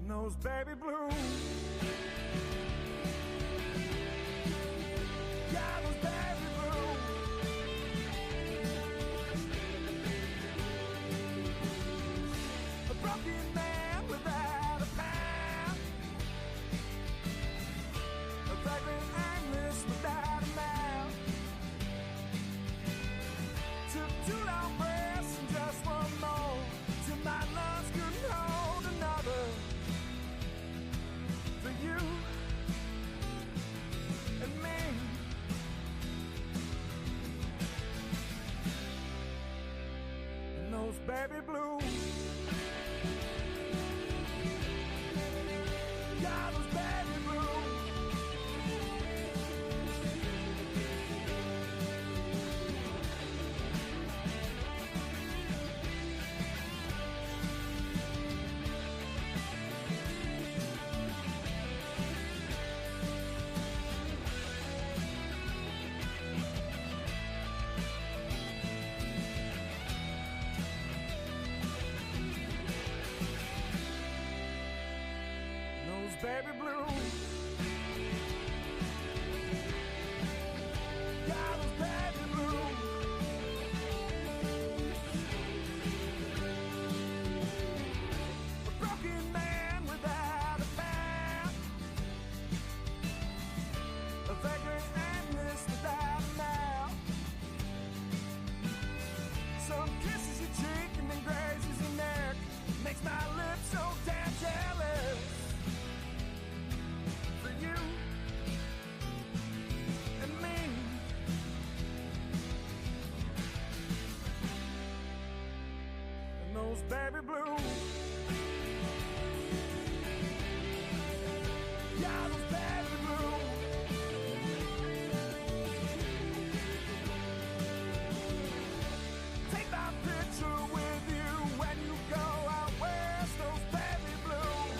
those baby blues. Yeah, those baby blues. A broken man without a path. A vagrant aimless without a mouth. Took 2 long breaths and just one more till my lungs couldn't hold another. For you and me. And those baby blues. Yeah, those baby blues. Those baby blues. Yeah, those baby blues. A broken man without a path. A vagrant aimless without a mouth. Some kisses your cheek and then grazes your neck. Makes my lips so damn jealous. For you and me. And those baby blues. Yeah, those baby blues. Take my picture with you when you go out west. Those baby blues.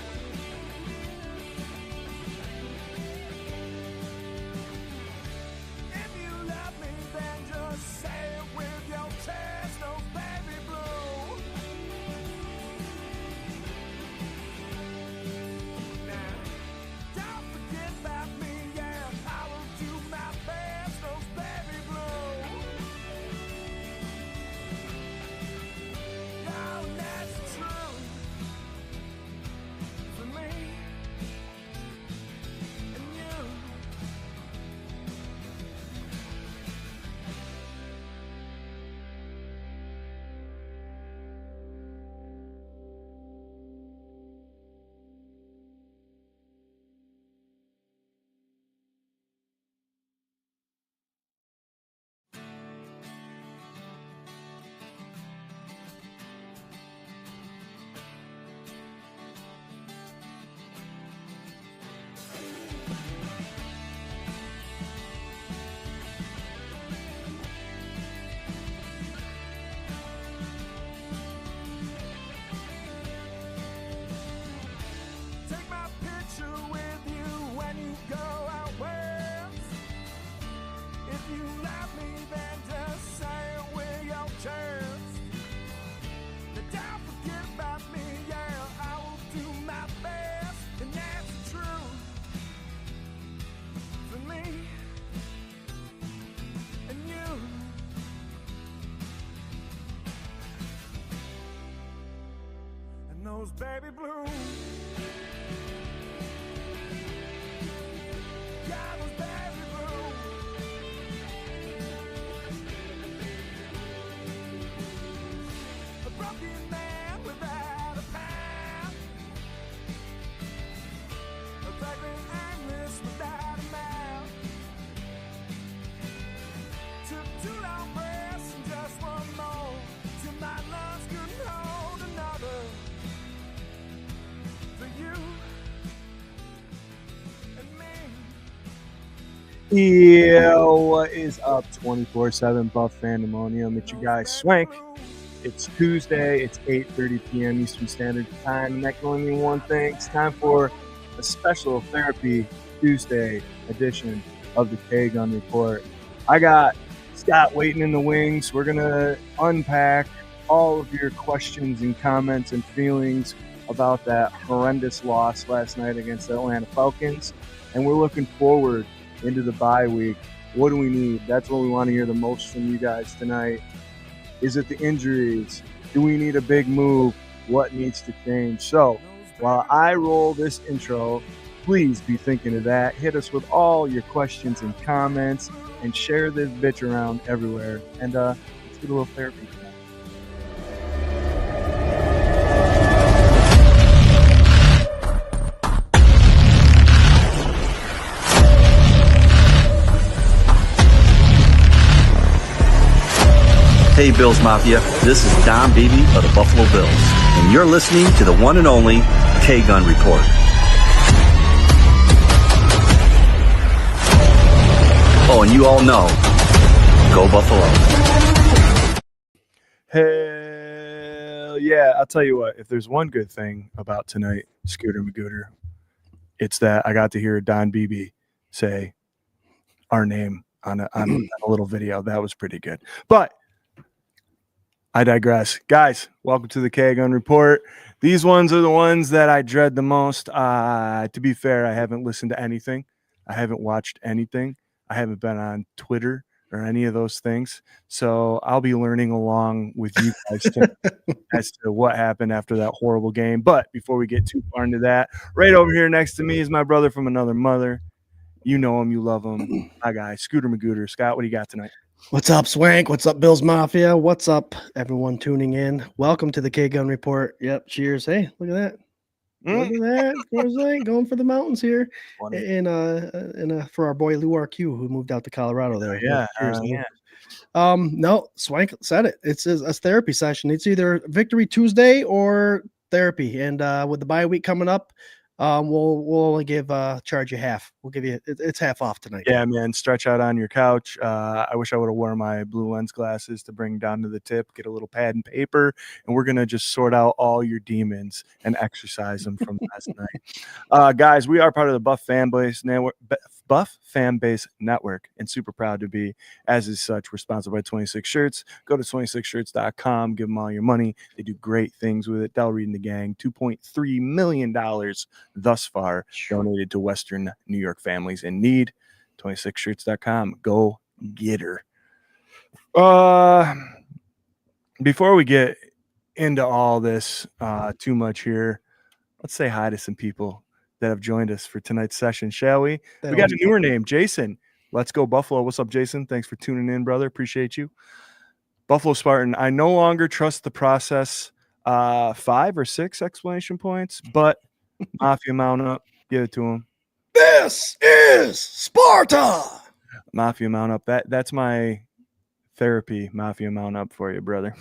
If you love me, then just say it with your chest. Those baby blues. Now, don't forget about me, yeah. I will do my best. Those baby blues. Yeah, that's true for me and you. Take my picture with you when you go out west. If you love me, then just say it with your chest. But don't forget about me, yeah. I will do my best, and that's true for me and you. And those baby blues. Yeah, those baby blues. A broken man without a path. A vagrant aimless without a mouth. Took 2 long breaths and just one more till my lungs couldn't hold another. For you and me. Yeah, what is up? 24/7 Buff Fandemonium. It's your guy Swank. It's Tuesday. It's 8:30 p.m. Eastern Standard Time, and that can only mean one thing. It's time for a special Therapy Tuesday edition of the K-Gun Report. I got Scott waiting in the wings. We're gonna unpack all of your questions and comments and feelings about that horrendous loss last night against the Atlanta Falcons, and we're looking forward into the bye week. What do we need? That's what we want to hear the most from you guys tonight. Is it the injuries? Do we need a big move? What needs to change? So while I roll this intro, please be thinking of that. Hit us with all your questions and comments and share this bitch around everywhere. And let's get a little therapy tonight. Hey Bills Mafia, this is Don Beebe of the Buffalo Bills, and you're listening to the one and only K-Gun Report. Oh, and you all know, go Buffalo. Hell yeah. I'll tell you what, if there's one good thing about tonight, Scooter Magooter, it's that I got to hear Don Beebe say our name on a little video. That was pretty good. But I digress. Guys, welcome to the K-Gun Report. These ones are the ones that I dread the most. To be fair, I haven't listened to anything. I haven't watched anything. I haven't been on Twitter or any of those things. So I'll be learning along with you guys as to what happened after that horrible game. But before we get too far into that, right over here next to me is my brother from another mother. You know him. You love him. My guy, Scooter Magooter. Scott, what do you got tonight? What's up, Swank? What's up, Bills Mafia? What's up, everyone tuning in? Welcome to the K-Gun Report. Yep, cheers. Hey, look at that. Look at that. Of course, going for the mountains here. And for our boy Lou RQ, who moved out to Colorado there. Yeah. Cheers. No, Swank said it. It's a therapy session. It's either Victory Tuesday or therapy. And with the bye week coming up, we'll only charge you half. We'll give you it's half off tonight. Yeah, man. Stretch out on your couch. I wish I would have worn my blue lens glasses to bring down to the tip, get a little pad and paper, and we're gonna just sort out all your demons and exercise them from last night. Guys, we are part of the Buff Fanbase Network, and super proud to be, as is such. We're sponsored by 26 Shirts. Go to 26shirts.com, give them all your money. They do great things with it. Del Reed and the gang, $2.3 million thus far donated to Western New York families in need. 26shirts.com. Go get her. Before we get into all this too much here, let's say hi to some people that have joined us for tonight's session, shall we? We got a newer name, Jason. Let's go Buffalo. What's up, Jason? Thanks for tuning in, brother. Appreciate you. Buffalo Spartan, I no longer trust the process. 5 or 6 exclamation points, but Mafia mount up. Give it to him. This is Sparta. Mafia mount up. That's my therapy. Mafia mount up for you, brother.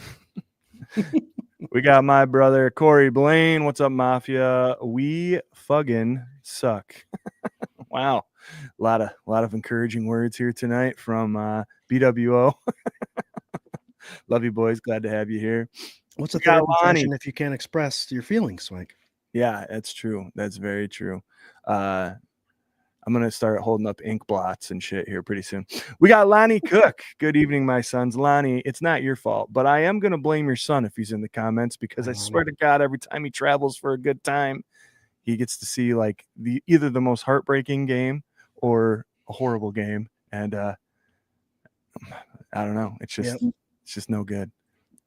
We got my brother Corey Blaine. What's up, Mafia? We fucking suck. Wow, a lot of encouraging words here tonight from BWO. Love you, boys. Glad to have you here. What's a therapy session if you can't express your feelings, Swank? Yeah, that's true. That's very true. I'm going to start holding up ink blots and shit here pretty soon. We got Lonnie Cook. Good evening, my sons. Lonnie, it's not your fault, but I am going to blame your son if he's in the comments, because I swear to God, every time he travels for a good time, he gets to see like either the most heartbreaking game or a horrible game. And I don't know. It's just no good.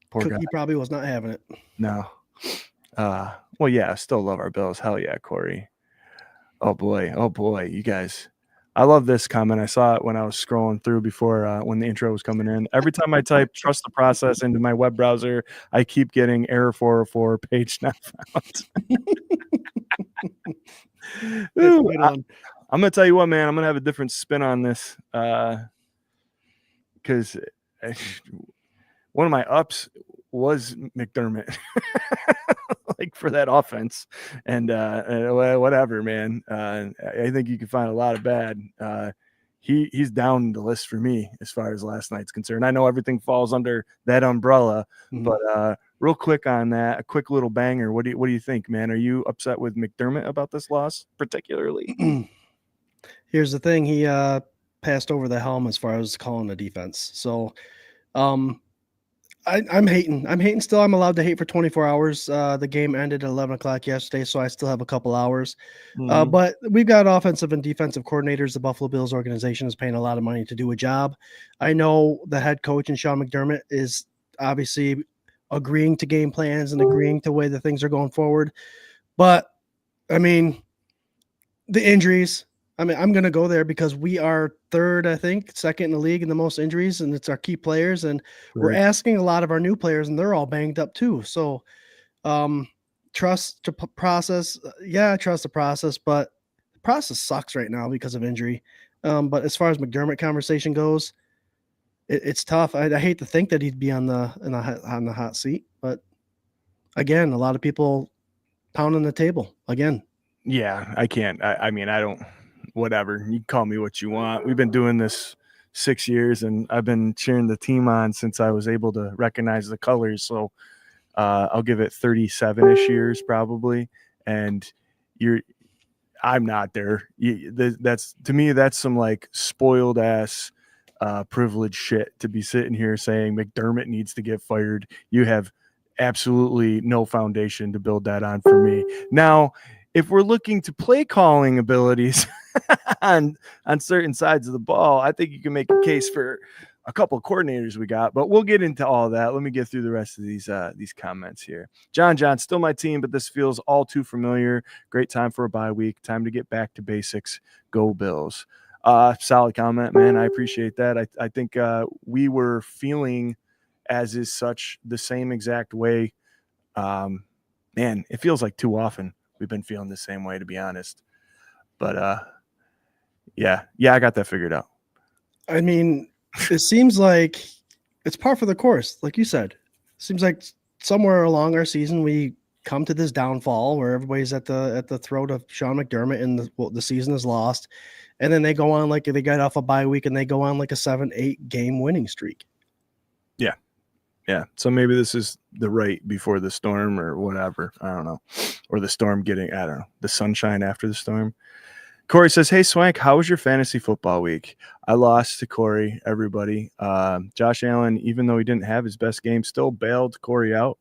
Poor guy. He probably was not having it. No. Well, yeah, I still love our Bills. Hell yeah, Corey. Oh boy, you guys. I love this comment. I saw it when I was scrolling through before when the intro was coming in. Every time I type trust the process into my web browser, I keep getting error 404, page not found. Ooh, I'm going to tell you what, man, I'm going to have a different spin on this because one of my ups was McDermott. Like for that offense, and whatever, man. I think you can find a lot of bad. He's down the list for me as far as last night's concerned. I know everything falls under that umbrella, but real quick on that, a quick little banger. What do you think, man? Are you upset with McDermott about this loss particularly? Here's the thing: he passed over the helm as far as calling the defense. So, I'm hating. I'm hating still. I'm allowed to hate for 24 hours. The game ended at 11 o'clock yesterday, so I still have a couple hours. But we've got offensive and defensive coordinators. The Buffalo Bills organization is paying a lot of money to do a job. I know the head coach and Sean McDermott is obviously agreeing to game plans and agreeing to the way that things are going forward. But I mean, the injuries. I mean, I'm going to go there because we are third, I think, second in the league in the most injuries, and it's our key players. And we're asking a lot of our new players, and they're all banged up too. So, trust the process. Yeah, I trust the process, but the process sucks right now because of injury. But as far as McDermott conversation goes, it's tough. I hate to think that he'd be on the hot seat, but again, a lot of people pounding the table again. Yeah, I can't. I mean, I don't. Whatever, you call me what you want. We've been doing this 6 years, and I've been cheering the team on since I was able to recognize the colors. So I'll give it 37-ish years probably. And I'm not there. That's, to me, that's some like spoiled ass privileged shit to be sitting here saying McDermott needs to get fired. You have absolutely no foundation to build that on for me. Now, if we're looking to play calling abilities on certain sides of the ball, I think you can make a case for a couple of coordinators we got, but we'll get into all that. Let me get through the rest of these comments here. John, still my team, but this feels all too familiar. Great time for a bye week. Time to get back to basics. Go Bills. Solid comment, man. I appreciate that. I think we were feeling as is such the same exact way. Man, it feels like too often we've been feeling the same way, to be honest. But yeah, I got that figured out. I mean, it seems like it's par for the course, like you said. Seems like somewhere along our season we come to this downfall where everybody's at the throat of Sean McDermott and the season is lost, and then they go on like they got off a bye week and they go on like a 7-8 game winning streak. Yeah. So maybe this is the right before the storm or whatever. I don't know. Or the storm getting, I don't know, the sunshine after the storm. Corey says, hey, Swank, how was your fantasy football week? I lost to Corey, everybody. Josh Allen, even though he didn't have his best game, still bailed Corey out,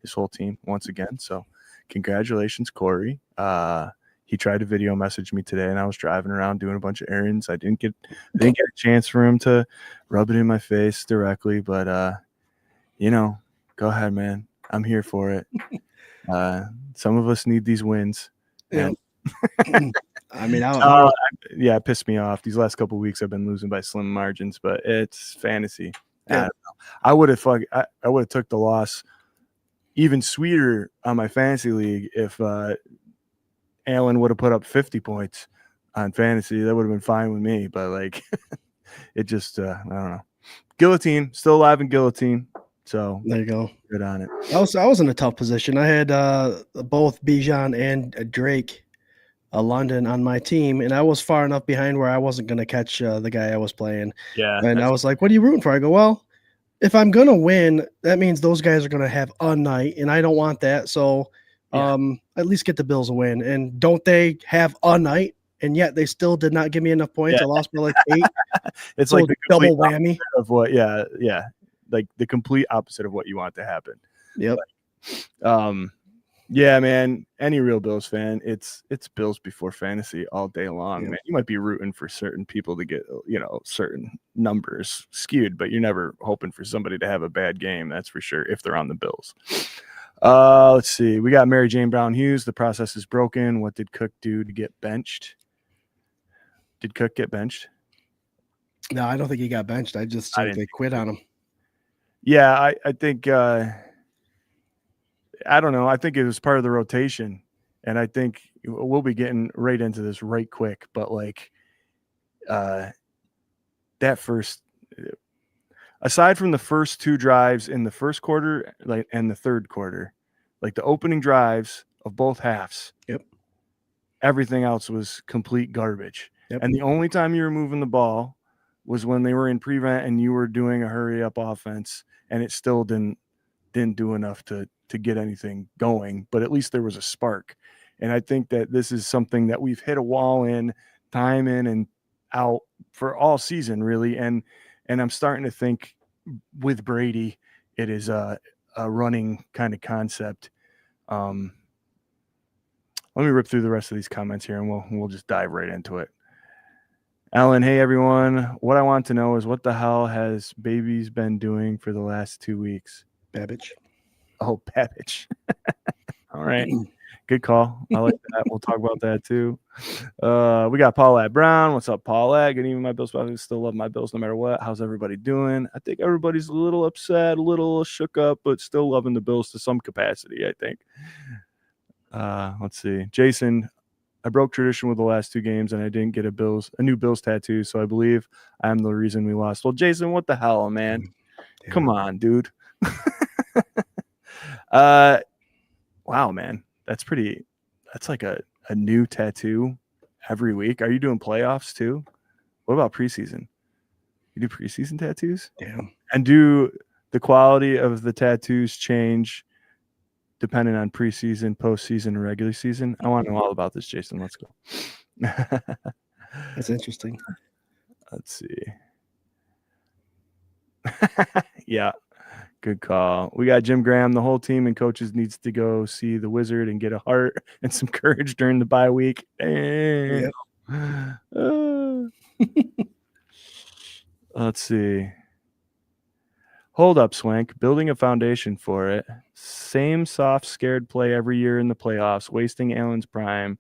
his whole team once again. So congratulations, Corey. He tried to video message me today, and I was driving around doing a bunch of errands. I didn't get a chance for him to rub it in my face directly, but go ahead, man. I'm here for it. Some of us need these wins. Yeah. I mean, it pissed me off. These last couple of weeks, I've been losing by slim margins, but it's fantasy. Yeah. I would have took the loss even sweeter on my fantasy league if Allen would have put up 50 points on fantasy. That would have been fine with me. But like, it just I don't know. Guillotine, still alive in guillotine. So there you go. Good on it. I was in a tough position. I had both Bijan and Drake London on my team, and I was far enough behind where I wasn't going to catch the guy I was playing. Yeah. And I was like, what are you rooting for? I go, well, if I'm going to win, that means those guys are going to have a night, and I don't want that. So at least get the Bills a win. And don't they have a night? And yet they still did not give me enough points. I lost by like 8. It's so like the double whammy of what, like the complete opposite of what you want to happen. Yep. Yeah, man. Any real Bills fan, it's Bills before fantasy all day long, man. You might be rooting for certain people to get, certain numbers skewed, but you're never hoping for somebody to have a bad game. That's for sure. If they're on the Bills. Let's see. We got Mary Jane Brown Hughes. The process is broken. What did Cook do to get benched? Did Cook get benched? No, I don't think he got benched. I just think they quit on him. Yeah, I think I don't know. I think it was part of the rotation, and I think we'll be getting right into this right quick. But like that first, aside from the first 2 drives in the first quarter, and the third quarter, like the opening drives of both halves, everything else was complete garbage. And the only time you were moving the ball was when they were in prevent and you were doing a hurry up offense, and it still didn't do enough to get anything going, but at least there was a spark. And I think that this is something that we've hit a wall in time in and out for all season, really. And I'm starting to think with Brady, it is a running kind of concept. Let me rip through the rest of these comments here, and we'll just dive right into it. Alan, hey everyone. What I want to know is what the hell has Babies been doing for the last 2 weeks? Babbage. Oh, Babbage. All right. Good call. I like that. We'll talk about that too. We got Paulette Brown. What's up, Paulette? Good evening, my Bills. I still love my Bills no matter what. How's everybody doing? I think everybody's a little upset, a little shook up, but still loving the Bills to some capacity, I think. Let's see. Jason, I broke tradition with the last 2 games, and I didn't get a new Bills tattoo, so I believe I'm the reason we lost. Well, Jason, what the hell, man? Yeah. Come on, dude. Wow, man. That's like a new tattoo every week. Are you doing playoffs too? What about preseason? You do preseason tattoos? Yeah. And do the quality of the tattoos change depending on preseason, postseason, and regular season? I want to know all about this, Jason. Let's go. That's interesting. Let's see. Yeah. Good call. We got Jim Graham. The whole team and coaches needs to go see the Wizard and get a heart and some courage during the bye week. Yep. Let's see. Hold up, Swank. Building a foundation for it. Same soft, scared play every year in the playoffs, wasting Allen's prime.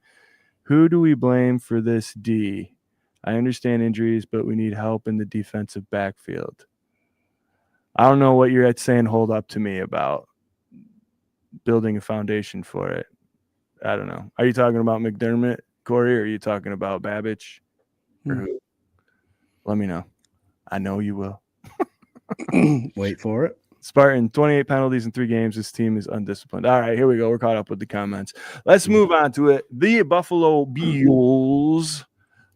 Who do we blame for this D? I understand injuries, but we need help in the defensive backfield. I don't know what you're saying hold up to me about building a foundation for it. I don't know. Are you talking about McDermott, Corey, or are you talking about Babbage? Or who? Let me know. I know you will. Wait for it. Spartan, 28 penalties in 3 games. This team is undisciplined. All right, here we go. We're caught up with the comments. Let's move on to it. The Buffalo Bills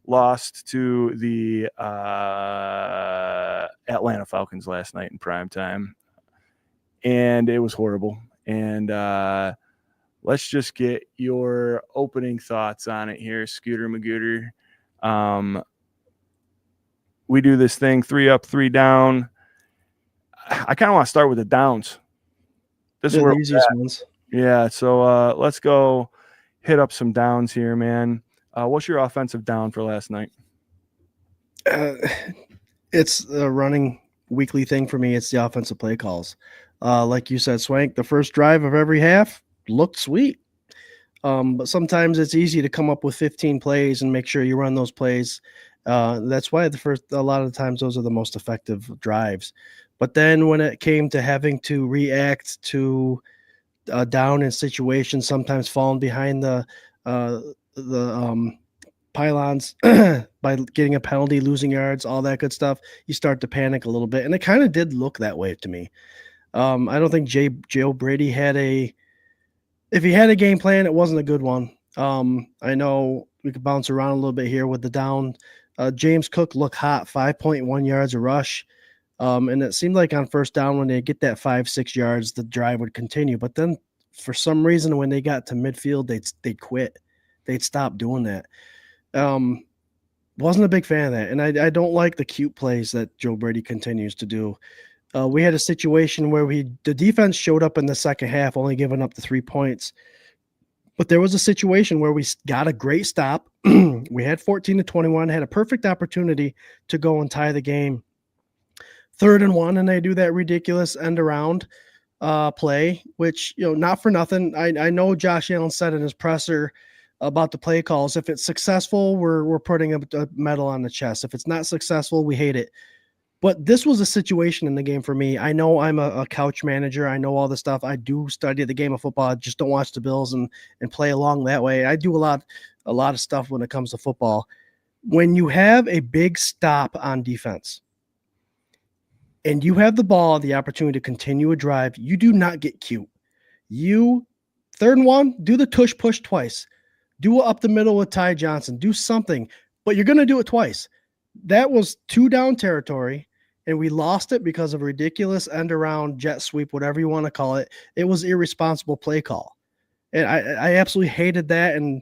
lost to the Atlanta Falcons last night in primetime, and it was horrible. And let's just get your opening thoughts on it here, Scooter Magooter. We do this thing 3 up, 3 down. I kind of want to start with the downs. This is where the easiest ones. Yeah, so let's go hit up some downs here, man. What's your offensive down for last night? It's a running weekly thing for me. It's the offensive play calls. Like you said, Swank, the first drive of every half looked sweet. But sometimes it's easy to come up with 15 plays and make sure you run those plays. That's why a lot of the times those are the most effective drives. But then when it came to having to react to down in situations, sometimes falling behind the pylons by getting a penalty, losing yards, all that good stuff, you start to panic a little bit. And it kind of did look that way to me. I don't think Joe Brady if he had a game plan, it wasn't a good one. I know we could bounce around a little bit here with the down. James Cook looked hot, 5.1 yards a rush. And it seemed like on first down, when they get that 5-6 yards, the drive would continue. But then for some reason, when they got to midfield, they'd quit. They'd stop doing that. Wasn't a big fan of that. And I don't like the cute plays that Joe Brady continues to do. We had a situation where the defense showed up in the second half, only giving up the 3 points. But there was a situation where we got a great stop. We had 14-21, had a perfect opportunity to go and tie the game. 3rd and 1, and they do that ridiculous end around play, which, not for nothing. I know Josh Allen said in his presser about the play calls, if it's successful, we're putting a medal on the chest. If it's not successful, we hate it. But this was a situation in the game for me. I know I'm a couch manager. I know all this stuff. I do study the game of football. I just don't watch the Bills and play along that way. I do a lot of stuff when it comes to football. When you have a big stop on defense and you have the ball, the opportunity to continue a drive, you do not get cute. 3rd and 1, do the tush push twice. Do it up the middle with Ty Johnson. Do something, but you're going to do it twice. That was 2 down territory, and we lost it because of a ridiculous end around, jet sweep, whatever you want to call it. It was irresponsible play call. And I absolutely hated that. And,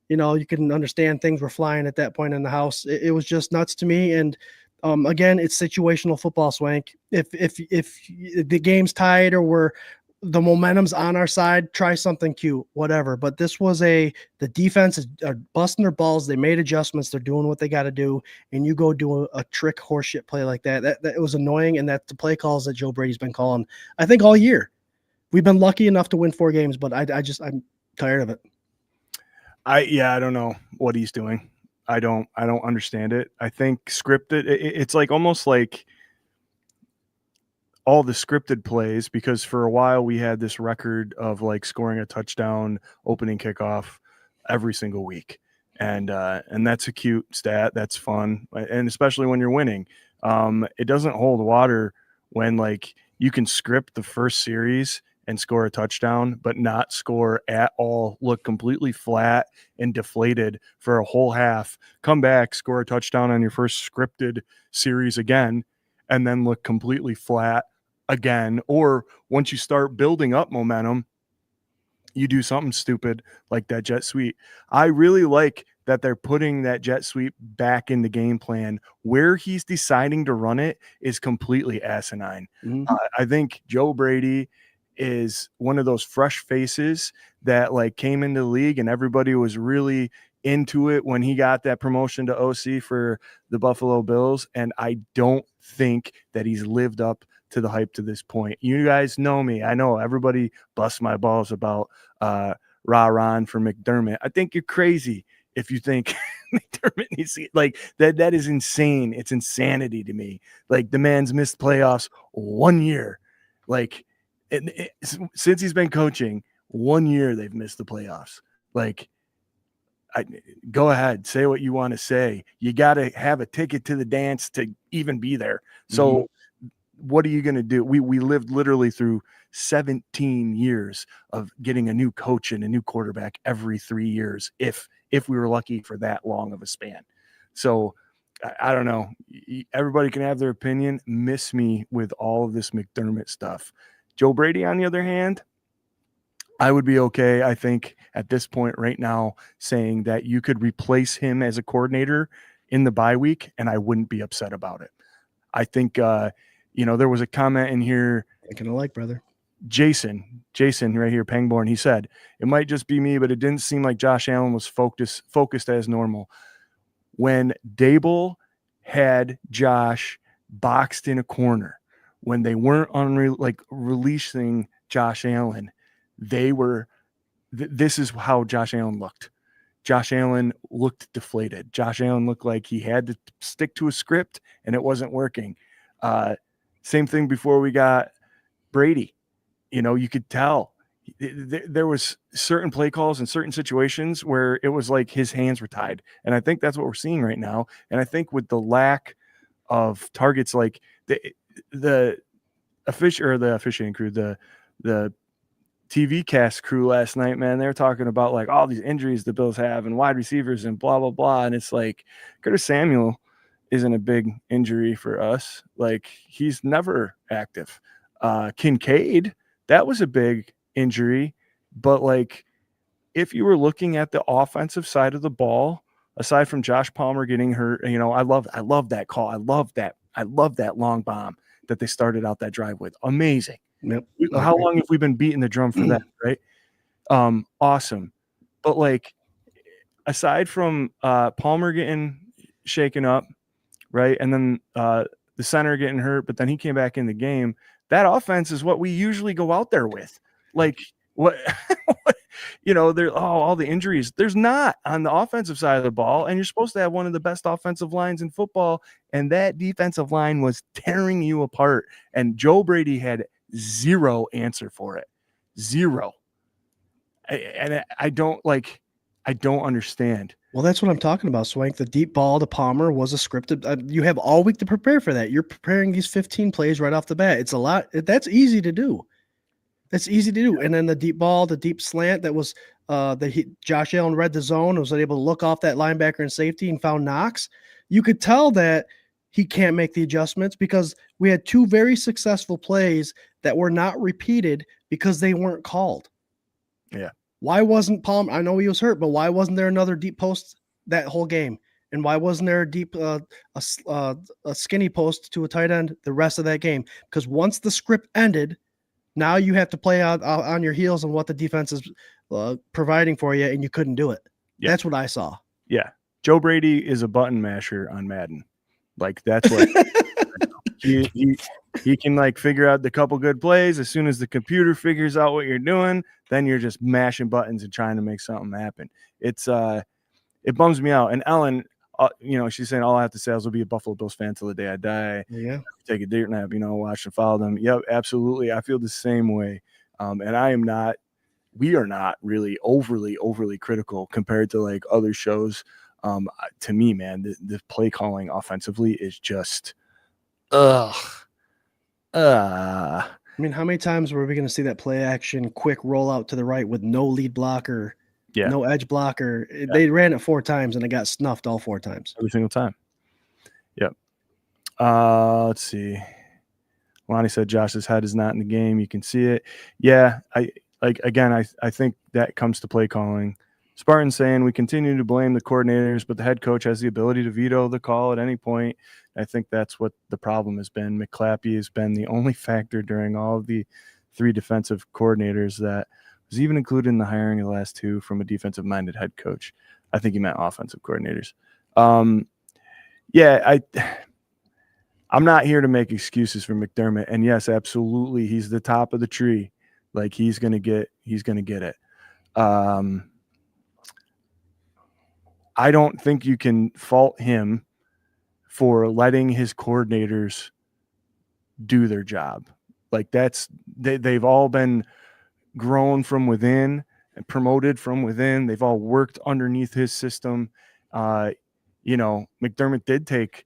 you can understand things were flying at that point in the house. It was just nuts to me. And Again, it's situational football, Swank. If the game's tied or the momentum's on our side, try something cute, whatever. But this was the defense is busting their balls. They made adjustments. They're doing what they got to do. And you go do a trick horseshit play like that. That was annoying. And that's the play calls that Joe Brady's been calling, I think, all year. We've been lucky enough to win 4 games, but I'm tired of it. I don't know what he's doing. I don't understand it. I think scripted, it's like almost like all the scripted plays, because for a while we had this record of like scoring a touchdown opening kickoff every single week. And that's a cute stat. That's fun. And especially when you're winning, it doesn't hold water when like you can script the first series and score a touchdown, but not score at all, look completely flat and deflated for a whole half, come back, score a touchdown on your first scripted series again, and then look completely flat again. Or once you start building up momentum, you do something stupid like that jet sweep. I really like that they're putting that jet sweep back in the game plan. Where he's deciding to run it is completely asinine. Mm-hmm. I think Joe Brady is one of those fresh faces that like came into the league and everybody was really into it when he got that promotion to OC for the Buffalo Bills. And I don't think that he's lived up to the hype to this point. You guys know me. I know everybody busts my balls about Ron for McDermott. I think you're crazy if you think McDermott needs to, like that is insane. It's insanity to me. Like the man's missed playoffs 1 year. Like since he's been coaching, 1 year they've missed the playoffs. Like, go ahead, say what you want to say. You got to have a ticket to the dance to even be there. So what are you going to do? We lived literally through 17 years of getting a new coach and a new quarterback every 3 years, if we were lucky for that long of a span. So I don't know. Everybody can have their opinion. Miss me with all of this McDermott stuff. Joe Brady, on the other hand, I would be okay, I think, at this point right now, saying that you could replace him as a coordinator in the bye week, and I wouldn't be upset about it. I think, there was a comment in here. I kind of like, brother. Jason right here, Pangborn, he said, it might just be me, but it didn't seem like Josh Allen was focused as normal. When Dable had Josh boxed in a corner, when they weren't releasing Josh Allen, they were this is how Josh Allen looked. Josh Allen looked deflated. Josh Allen looked like he had to stick to a script and it wasn't working. Same thing before we got Brady. You could tell there was certain play calls in certain situations where it was like his hands were tied. And I think that's what we're seeing right now. And I think with the lack of targets, like the officiating crew, the TV cast crew last night, man, they're talking about like all these injuries the Bills have and wide receivers and blah, blah, blah. And it's like Curtis Samuel isn't a big injury for us. Like he's never active. Kincaid, that was a big injury, but like if you were looking at the offensive side of the ball, aside from Josh Palmer getting hurt, I love that call. I love that long bomb that they started out that drive with. Amazing. Yep. How long have we been beating the drum for that, right? Awesome. But like aside from Palmer getting shaken up, right? And then the center getting hurt, but then he came back in the game. That offense is what we usually go out there with. Like what all the injuries. There's not on the offensive side of the ball, and you're supposed to have one of the best offensive lines in football, and that defensive line was tearing you apart. And Joe Brady had zero answer for it. Zero. I don't understand. Well, that's what I'm talking about, Swank. The deep ball to Palmer was a scripted. You have all week to prepare for that. You're preparing these 15 plays right off the bat. It's a lot. That's easy to do. That's easy to do. And then the deep ball, the deep slant that was Josh Allen read the zone, was able to look off that linebacker and safety and found Knox. You could tell that he can't make the adjustments because we had 2 very successful plays that were not repeated because they weren't called. Yeah. Why wasn't Palmer? I know he was hurt, but why wasn't there another deep post that whole game? And why wasn't there a deep, a skinny post to a tight end the rest of that game? Because once the script ended, now you have to play out on your heels on what the defense is providing for you, and you couldn't do it. Yeah. That's what I saw. Yeah. Joe Brady is a button masher on Madden. Like, that's what he can, like, figure out the couple good plays. As soon as the computer figures out what you're doing, then you're just mashing buttons and trying to make something happen. It's it bums me out. And Ellen, she's saying, all I have to say is I'll be a Buffalo Bills fan till the day I die. Yeah. Take a dirt nap, watch and follow them. Yep, absolutely. I feel the same way. And we are not really overly critical compared to like other shows. To me, man, the play calling offensively is just, I mean, how many times were we going to see that play action, quick rollout to the right with no lead blocker, no edge blocker? Yeah. They ran it 4 times and it got snuffed all 4 times. Every single time. Yep. Let's see. Lonnie said Josh's head is not in the game. You can see it. Yeah, I think that comes to play calling. Spartan saying we continue to blame the coordinators, but the head coach has the ability to veto the call at any point. I think that's what the problem has been. McClappy has been the only factor during all of the 3 defensive coordinators that was even included in the hiring of the last 2 from a defensive-minded head coach. I think he meant offensive coordinators. I'm not here to make excuses for McDermott. And yes, absolutely, he's the top of the tree. Like, he's gonna get it. I don't think you can fault him for letting his coordinators do their job. Like, they've all been grown from within and promoted from within. They've all worked underneath his system. McDermott did take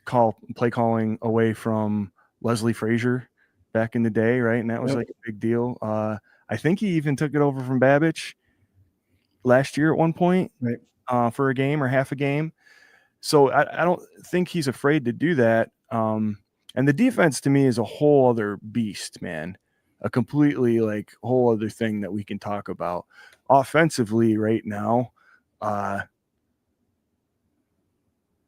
play calling away from Leslie Frazier back in the day, right? And that was like a big deal. I think he even took it over from Babich last year at one point, right? For a game or half a game. So I don't think he's afraid to do that. And the defense to me is a whole other beast, man. A completely like whole other thing that we can talk about. Offensively right now,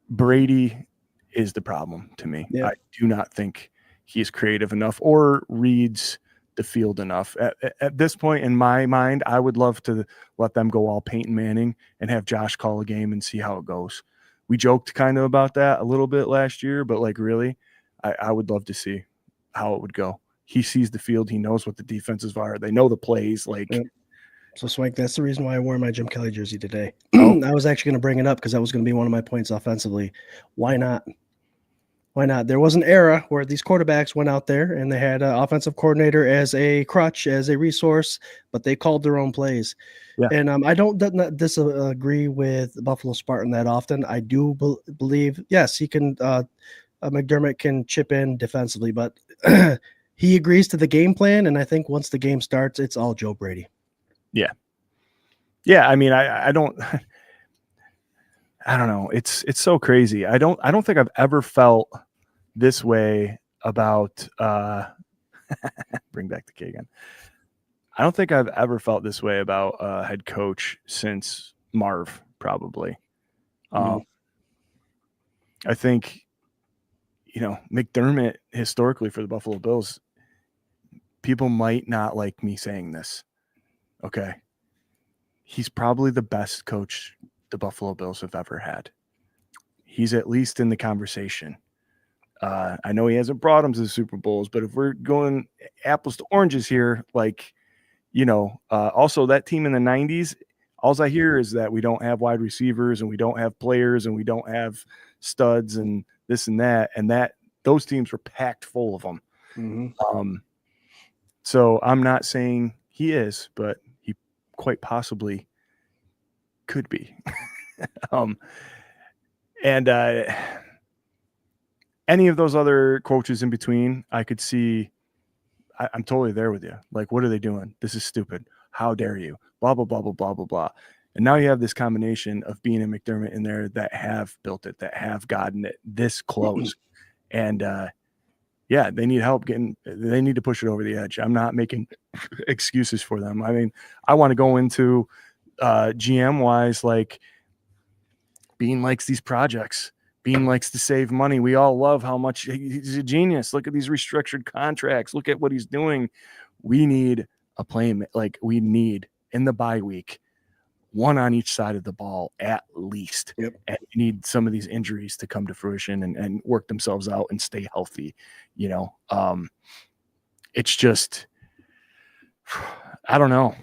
Brady is the problem to me. Yeah. I do not think he's creative enough or reads the field enough. At this point in my mind, I would love to let them go all Peyton Manning and have Josh call a game and see how it goes. We joked kind of about that a little bit last year, but like really, I would love to see how it would go. He sees the field. He knows what the defenses are. They know the plays. Like, So, Swank, that's the reason why I wore my Jim Kelly jersey today. I was actually going to bring it up because that was going to be one of my points offensively. Why not? Why not? There was an era where these quarterbacks went out there and they had an offensive coordinator as a crutch, as a resource, but they called their own plays. Yeah. And I don't disagree with Buffalo Spartan that often. I do believe, yes, he can. McDermott can chip in defensively, but he agrees to the game plan. And I think once the game starts, it's all Joe Brady. Yeah. Yeah. I mean, I don't know. It's so crazy. I don't think I've ever felt this way about bring back the K again. I don't think I've ever felt this way about a head coach since Marv, probably. I think, McDermott historically for the Buffalo Bills, people might not like me saying this. Okay. He's probably the best coach the Buffalo Bills have ever had. He's at least in the conversation. I know he hasn't brought them to the Super Bowls, but if we're going apples to oranges here, like, also that team in the 90s, all I hear is that we don't have wide receivers and we don't have players and we don't have studs and this and that those teams were packed full of them. Mm-hmm. So I'm not saying he is, but he quite possibly could be. And any of those other coaches in between, I could see. I'm totally there with you. Like, what are they doing? This is stupid. How dare you? Blah, blah, blah, blah, blah, blah, blah. And now you have this combination of Bean and McDermott in there that have built it, that have gotten it this close. And they need help they need to push it over the edge. I'm not making excuses for them. I mean, I want to go into GM wise, like, Bean likes these projects. Bean likes to save money. We all love how much he's a genius. Look at these restructured contracts. Look at what he's doing. We need a playmaker. Like, we need in the bye week, one on each side of the ball at least. Yep. And we need some of these injuries to come to fruition and work themselves out and stay healthy. You know, it's just, I don't know.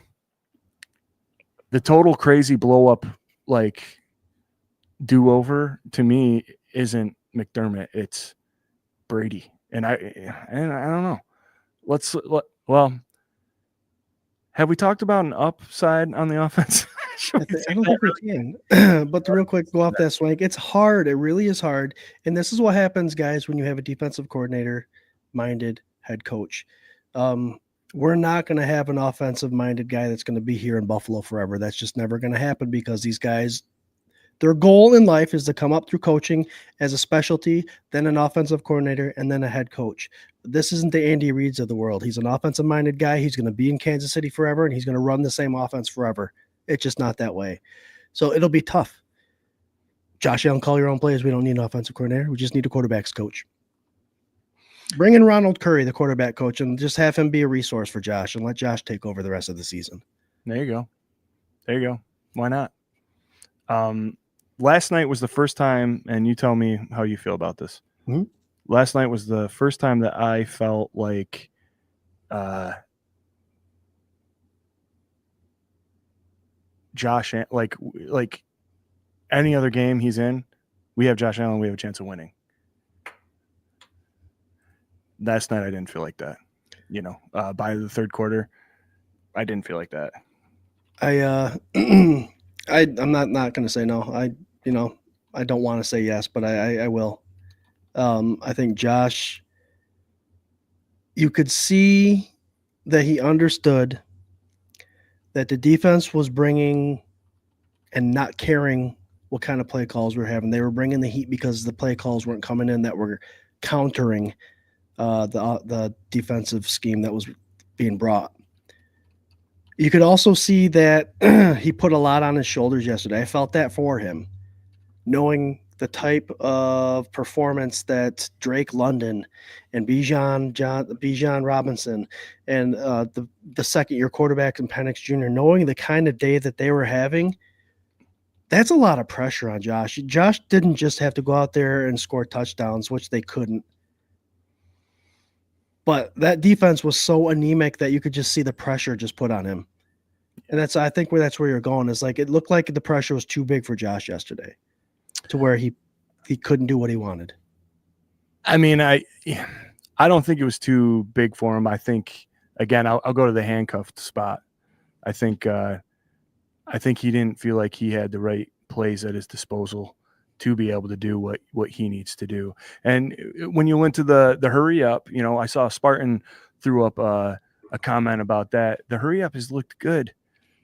The total crazy blow up, like, do-over to me isn't McDermott, it's Brady. And I don't know. Well, have we talked about an upside on the offense? I don't think we can. But to real quick, go off that Swank. It's hard. It really is hard. And this is what happens, guys, when you have a defensive coordinator-minded head coach. We're not going to have an offensive-minded guy that's going to be here in Buffalo forever. That's just never going to happen because these guys, their goal in life is to come up through coaching as a specialty, then an offensive coordinator, and then a head coach. This isn't the Andy Reids of the world. He's an offensive-minded guy. He's going to be in Kansas City forever, and he's going to run the same offense forever. It's just not that way. So it'll be tough. Josh Allen, call your own plays. We don't need an offensive coordinator. We just need a quarterback's coach. Bring in Ronald Curry, the quarterback coach, and just have him be a resource for Josh and let Josh take over the rest of the season. There you go. There you go. Why not? Last night was the first time, and you tell me how you feel about this. Mm-hmm. Last night was the first time that I felt like Josh, like any other game he's in, we have Josh Allen, we have a chance of winning. Last night I didn't feel like that. You know, by the third quarter, I didn't feel like that. I'm not going to say no. I don't want to say yes, but I will. I think Josh, you could see that he understood that the defense was bringing and not caring what kind of play calls we're having. They were bringing the heat because the play calls weren't coming in that were countering the defensive scheme that was being brought. You could also see that he put a lot on his shoulders yesterday. I felt that for him, knowing the type of performance that Drake London and Bijan Robinson and the second-year quarterback in Penix Jr., knowing the kind of day that they were having, that's a lot of pressure on Josh. Josh didn't just have to go out there and score touchdowns, which they couldn't. But that defense was so anemic that you could just see the pressure just put on him. And I think that's where you're going. Is like it looked like the pressure was too big for Josh yesterday, to where he couldn't do what he wanted. I mean, I don't think it was too big for him. I think, again, I'll go to the handcuffed spot. I think he didn't feel like he had the right plays at his disposal to be able to do what he needs to do. And when you went to the hurry up, you know, I saw Spartan threw up a comment about that. The hurry up has looked good.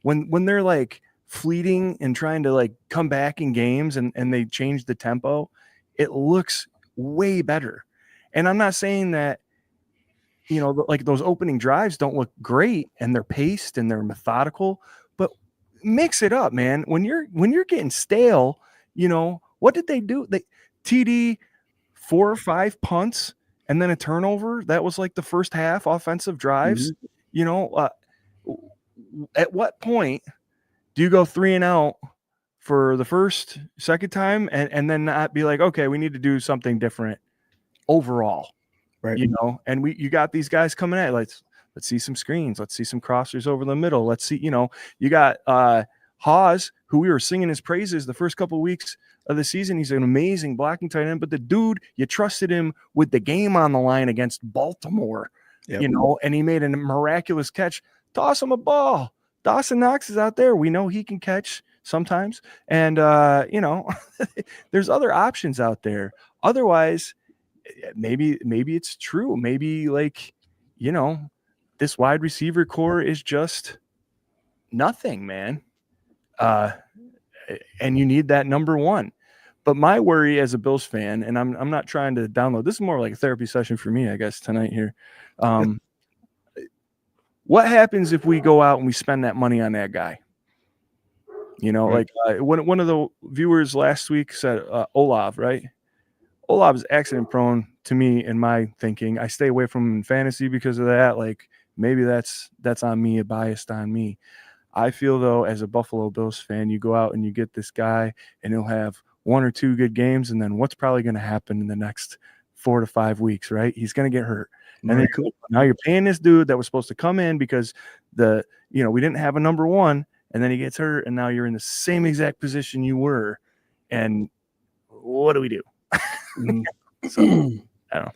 When they're like fleeting and trying to like come back in games and they change the tempo, it looks way better. And I'm not saying that, you know, like those opening drives don't look great and they're paced and they're methodical, but mix it up, man. When you're getting stale, you know, what did they do? They TD 4 or 5 punts and then a turnover. That was like the first half offensive drives. Mm-hmm. You know, at what point do you go 3 and out for the second time and then not be like, okay, we need to do something different overall, right? You know, and you got these guys coming at, let's see some screens, let's see some crossers over the middle, let's see, you know, you got Haas, who we were singing his praises the first couple of weeks of the season. He's an amazing blocking tight end, but the dude, you trusted him with the game on the line against Baltimore, yep. You know, and he made a miraculous catch. Toss him a ball. Dawson Knox is out there. We know he can catch sometimes. And, you know, there's other options out there. Otherwise, maybe it's true. Maybe, like, you know, this wide receiver core is just nothing, man. And you need that number one. But my worry as a Bills fan, and I'm not trying to download, this is more like a therapy session for me, I guess, tonight here. What happens if we go out and we spend that money on that guy? You know, Right. like one of the viewers last week said Olav, right? Olav is accident prone to me in my thinking. I stay away from him in fantasy because of that. Like maybe that's on me, biased on me. I feel though, as a Buffalo Bills fan, you go out and you get this guy and he'll have 1 or 2 good games. And then what's probably going to happen in the next 4 to 5 weeks, right? He's going to get hurt. And then now you're paying this dude that was supposed to come in because we didn't have a number 1, and then he gets hurt. And now you're in the same exact position you were. And what do we do? So, I don't know.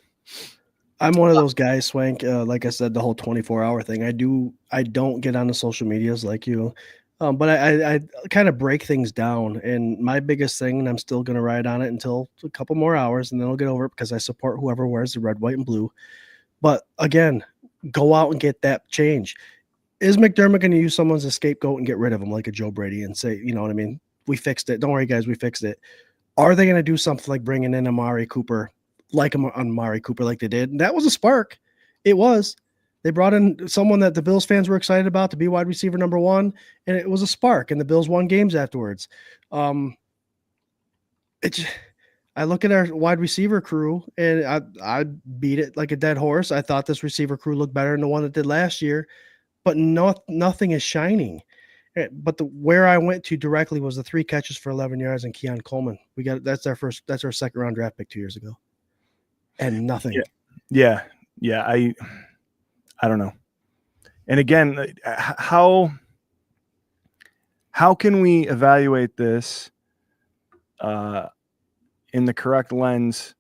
I'm one of those guys, Swank. Like I said, the whole 24-hour thing. I don't get on the social medias like you, but I kind of break things down. And my biggest thing, and I'm still going to ride on it until a couple more hours, and then I'll get over it because I support whoever wears the red, white, and blue. But again, go out and get that change. Is McDermott going to use someone as a scapegoat and get rid of him like a Joe Brady and say, you know what I mean? We fixed it. Don't worry, guys, we fixed it. Are they going to do something like bringing in Amari Cooper, like they did? And that was a spark. It was. They brought in someone that the Bills fans were excited about to be wide receiver number 1, and it was a spark, and the Bills won games afterwards. I look at our wide receiver crew, and I beat it like a dead horse. I thought this receiver crew looked better than the one that did last year, but nothing is shining. But where I went to directly was the 3 catches for 11 yards and Keon Coleman. That's our second round draft pick 2 years ago, and nothing. Yeah. I don't know. And again, how can we evaluate this in the correct lens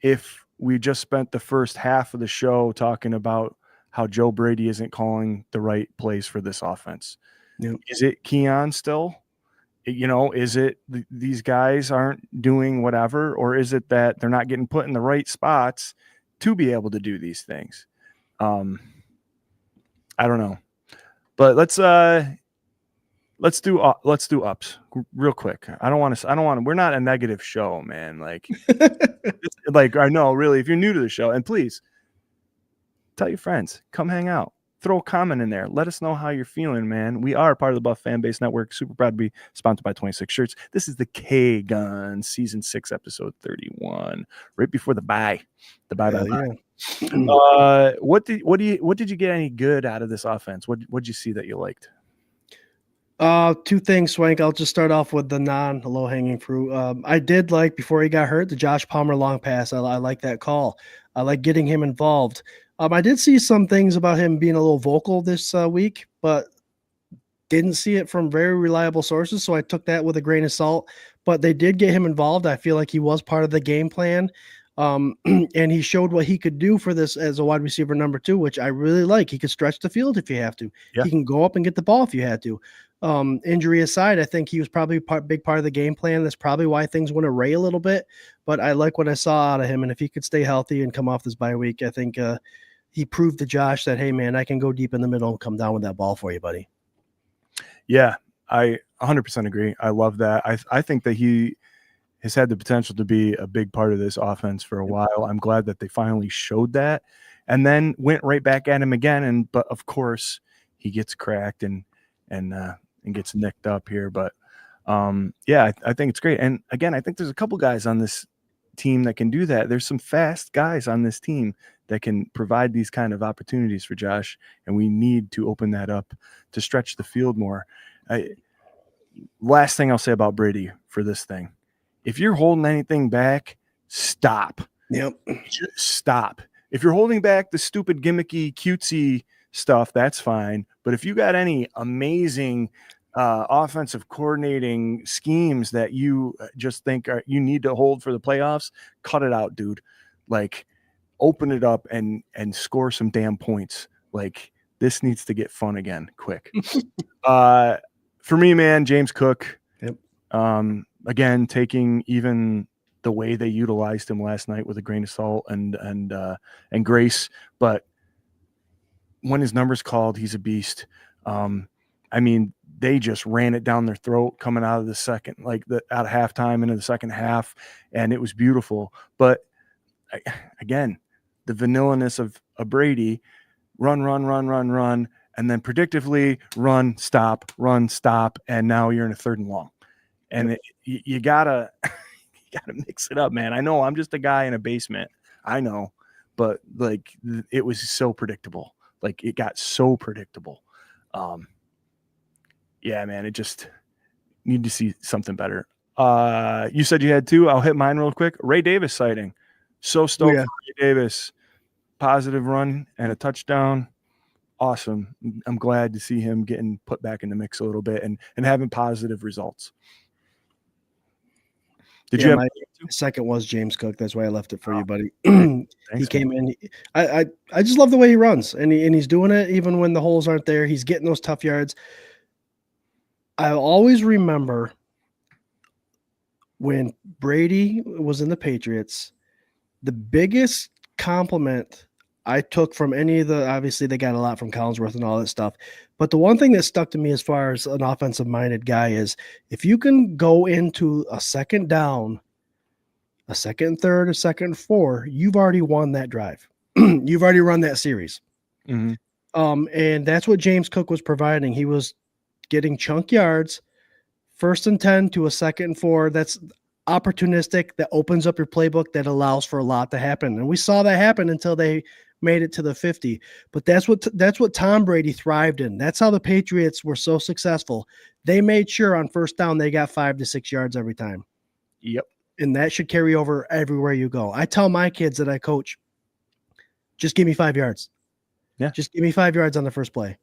if we just spent the first half of the show talking about how Joe Brady isn't calling the right plays for this offense? Yep. Is it Keon still? Is it these guys aren't doing whatever, or is it that they're not getting put in the right spots to be able to do these things? I don't know, but let's do ups real quick. I don't want to. We're not a negative show, man. Like, I know, really. If you're new to the show, and please tell your friends, come hang out. Throw a comment in there. Let us know how you're feeling, man. We are part of the Buff Fan Base Network. Super proud to be sponsored by 26 Shirts. This is the K-Gun Season 6, Episode 31, right before the bye. What did you get any good out of this offense? What'd you see that you liked? 2 things, Swank. I'll just start off with the low-hanging fruit. I did like, before he got hurt, the Josh Palmer long pass. I like that call. I like getting him involved. I did see some things about him being a little vocal this week, but didn't see it from very reliable sources, so I took that with a grain of salt. But they did get him involved. I feel like he was part of the game plan, and he showed what he could do for this as a wide receiver number 2, which I really like. He could stretch the field if you have to. Yeah. He can go up and get the ball if you had to. Injury aside, I think he was probably a big part of the game plan. That's probably why things went array a little bit, but I like what I saw out of him. And if he could stay healthy and come off this bye week, I think he proved to Josh that, hey, man, I can go deep in the middle and come down with that ball for you, buddy. Yeah, I 100% agree. I love that. I think that he has had the potential to be a big part of this offense for a while. I'm glad that they finally showed that and then went right back at him again. But of course he gets cracked and gets nicked up here. But I think it's great. And again, I think there's a couple guys on this team that can do that. There's some fast guys on this team that can provide these kind of opportunities for Josh, and we need to open that up to stretch the field more. Last thing I'll say about Brady for this thing, if you're holding anything back, stop. Yep. Just stop. If you're holding back the stupid gimmicky cutesy stuff, that's fine. But if you got any amazing offensive coordinating schemes that you just think you need to hold for the playoffs, cut it out, dude. Like, open it up and score some damn points. Like, this needs to get fun again, quick. For me, man, James Cook. Yep. Again, taking even the way they utilized him last night with a grain of salt and grace, but when his number's called, he's a beast. I mean, they just ran it down their throat coming out of the second, out of halftime into the second half, and it was beautiful. But again, the vanillaness of a Brady, run, and then predictively run, stop, and now you're in a 3rd and long. And you gotta mix it up, man. I know I'm just a guy in a basement. I know, but like it was so predictable. Like it got so predictable. Yeah, man, it just need to see something better. You said you had 2. I'll hit mine real quick. Ray Davis sighting. So stoked for Ray Davis. Positive run and a touchdown. Awesome. I'm glad to see him getting put back in the mix a little bit and having positive results. Did you have my second was James Cook. That's why I left it for you, buddy. He came in. I just love the way he runs, and he's doing it even when the holes aren't there. He's getting those tough yards. I always remember when Brady was in the Patriots, the biggest compliment I took from any of the, obviously they got a lot from Collinsworth and all that stuff, but the one thing that stuck to me as far as an offensive minded guy is if you can go into a 2nd down, a 2nd and 3rd, a 2nd and 4, you've already won that drive. You've already run that series. Mm-hmm. And that's what James Cook was providing. He was getting chunk yards, 1st and 10 to a 2nd and 4. That's opportunistic. That opens up your playbook. That allows for a lot to happen. And we saw that happen until they made it to the 50. But that's what Tom Brady thrived in. That's how the Patriots were so successful. They made sure on 1st down they got 5 to 6 yards every time. Yep. And that should carry over everywhere you go. I tell my kids that I coach, just give me 5 yards. Yeah. Just give me 5 yards on the first play.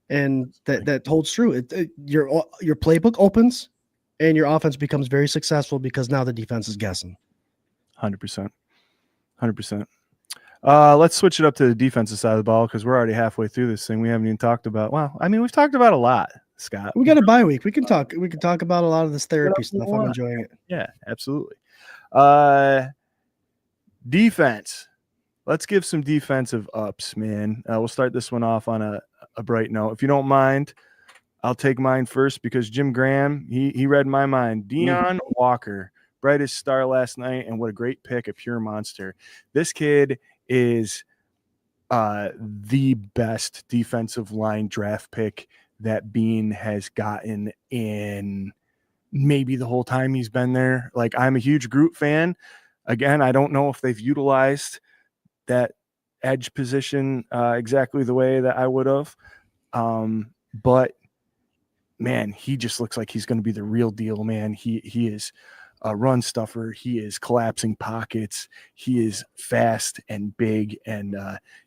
And that holds true. Your playbook opens and your offense becomes very successful because now the defense is guessing. 100%. 100%. Let's switch it up to the defensive side of the ball because we're already halfway through this thing. We haven't even talked about, we've talked about a lot, Scott. We got a bye week. We can talk about a lot of this therapy stuff. I'm enjoying it. Yeah, absolutely. Defense. Let's give some defensive ups, man. We'll start this one off on a bright note. If you don't mind, I'll take mine first because Jim Graham, he read my mind. Deion Walker, brightest star last night, and what a great pick, a pure monster. This kid is the best defensive line draft pick that Bean has gotten in maybe the whole time he's been there. Like, I'm a huge Groot fan. Again, I don't know if they've utilized that edge position exactly the way that I would have. But man, he just looks like he's going to be the real deal, man. He is a run stuffer. He is collapsing pockets. He is fast and big and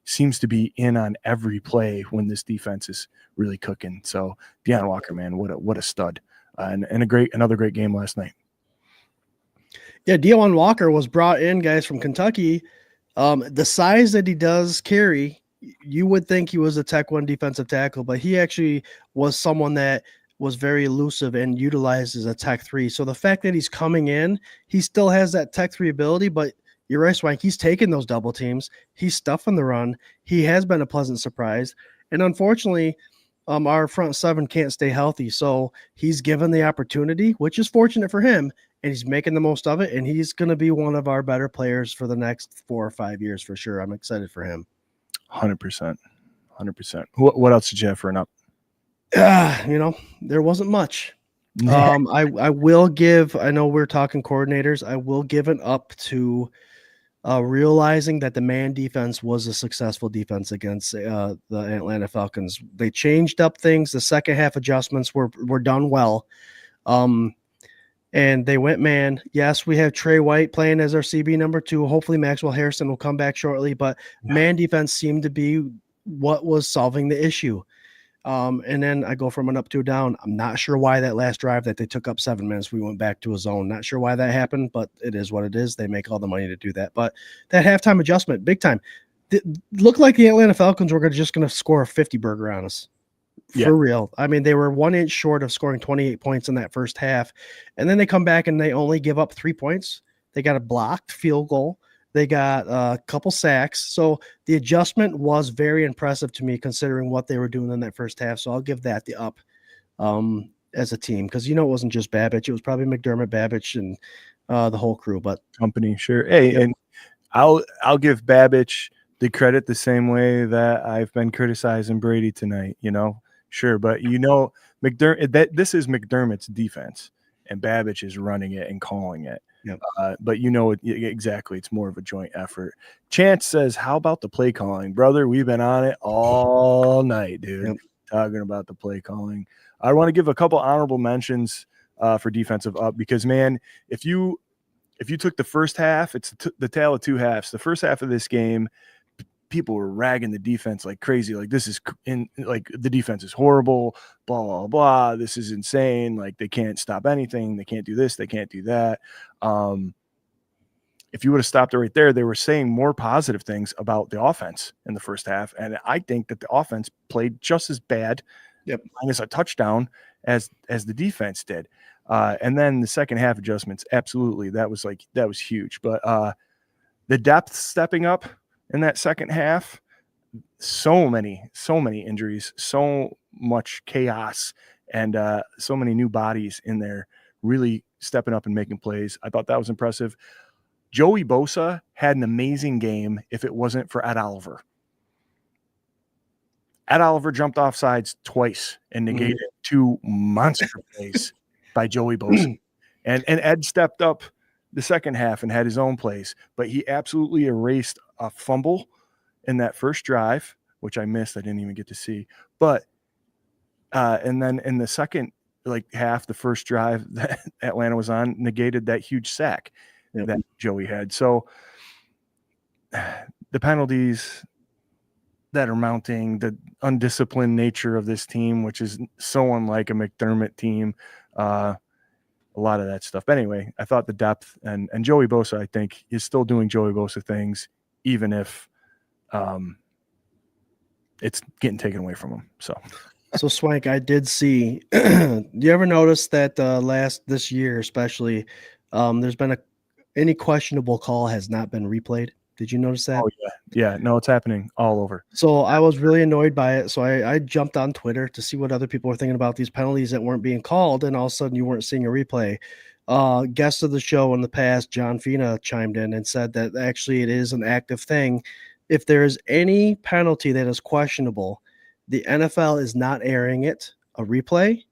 seems to be in on every play when this defense is really cooking. So Deion Walker, man, what a stud. And another great game last night. Yeah, Deion Walker was brought in, guys, from Kentucky. The size that he does carry, you would think he was a Tech 1 defensive tackle, but he actually was someone that was very elusive and utilized as a Tech 3. So the fact that he's coming in, he still has that Tech 3 ability, but you're right, Swank. He's taking those double teams. He's stuffing the run. He has been a pleasant surprise. And unfortunately, our front 7 can't stay healthy. So he's given the opportunity, which is fortunate for him, and he's making the most of it. And he's going to be one of our better players for the next 4 or 5 years for sure. I'm excited for him. 100%. 100%. What else did you have for an up? There wasn't much. I will give, I know we're talking coordinators. I will give an up to realizing that the man defense was a successful defense against the Atlanta Falcons. They changed up things. The second half adjustments were done well. And they went man. Yes, we have Trey White playing as our CB number 2. Hopefully Maxwell Harrison will come back shortly, but man defense seemed to be what was solving the issue. And then I go from an up to a down. I'm not sure why that last drive that they took up 7 minutes, we went back to a zone. Not sure why that happened, but it is what it is. They make all the money to do that. But that halftime adjustment, big time. Looked like the Atlanta Falcons were just going to score a 50 burger on us. For real. I mean, they were 1 inch short of scoring 28 points in that first half. And then they come back and they only give up 3 points. They got a blocked field goal. They got a couple sacks. So the adjustment was very impressive to me considering what they were doing in that first half. So I'll give that the up as a team because, it wasn't just Babbage. It was probably McDermott, Babbage, and the whole crew. But company, sure. Hey, and I'll give Babbage the credit the same way that I've been criticizing Brady tonight, Sure, but this is McDermott's defense, and Babbage is running it and calling it. Yep. But exactly, it's more of a joint effort. Chance says, "How about the play calling, brother? We've been on it all night, dude. Yep. Talking about the play calling." I want to give a couple honorable mentions for defensive up because, man, if you took the first half, it's the tale of two halves. The first half of this game, people were ragging the defense like crazy. Like, this is the defense is horrible, blah, blah, blah. This is insane. Like, they can't stop anything. They can't do this. They can't do that. If you would have stopped it right there, they were saying more positive things about the offense in the first half. And I think that the offense played just as bad, minus a touchdown, as the defense did. And then the second half adjustments, absolutely. That was huge. But the depth stepping up in that second half, so many injuries, so much chaos, and so many new bodies in there really stepping up and making plays. I thought that was impressive. Joey Bosa had an amazing game if it wasn't for Ed Oliver. Ed Oliver jumped off sides twice and negated two monster plays by Joey Bosa. And Ed stepped up the second half and had his own plays, but he absolutely erased a fumble in that first drive, which I missed. I didn't even get to see. But and then in the second half, the first drive that Atlanta was on negated that huge sack that Joey had. So the penalties that are mounting, the undisciplined nature of this team, which is so unlike a McDermott team, a lot of that stuff. But anyway, I thought the depth and Joey Bosa, I think, is still doing Joey Bosa things, even if it's getting taken away from him. So Swank, I did see. Do you ever notice that this year, especially, there's been any questionable call has not been replayed? Did you notice that? Oh, yeah. No, it's happening all over. So I was really annoyed by it. So I jumped on Twitter to see what other people were thinking about these penalties that weren't being called, and all of a sudden you weren't seeing a replay. Guest of the show in the past, John Fina, chimed in and said that actually it is an active thing. If there is any penalty that is questionable, the NFL is not airing a replay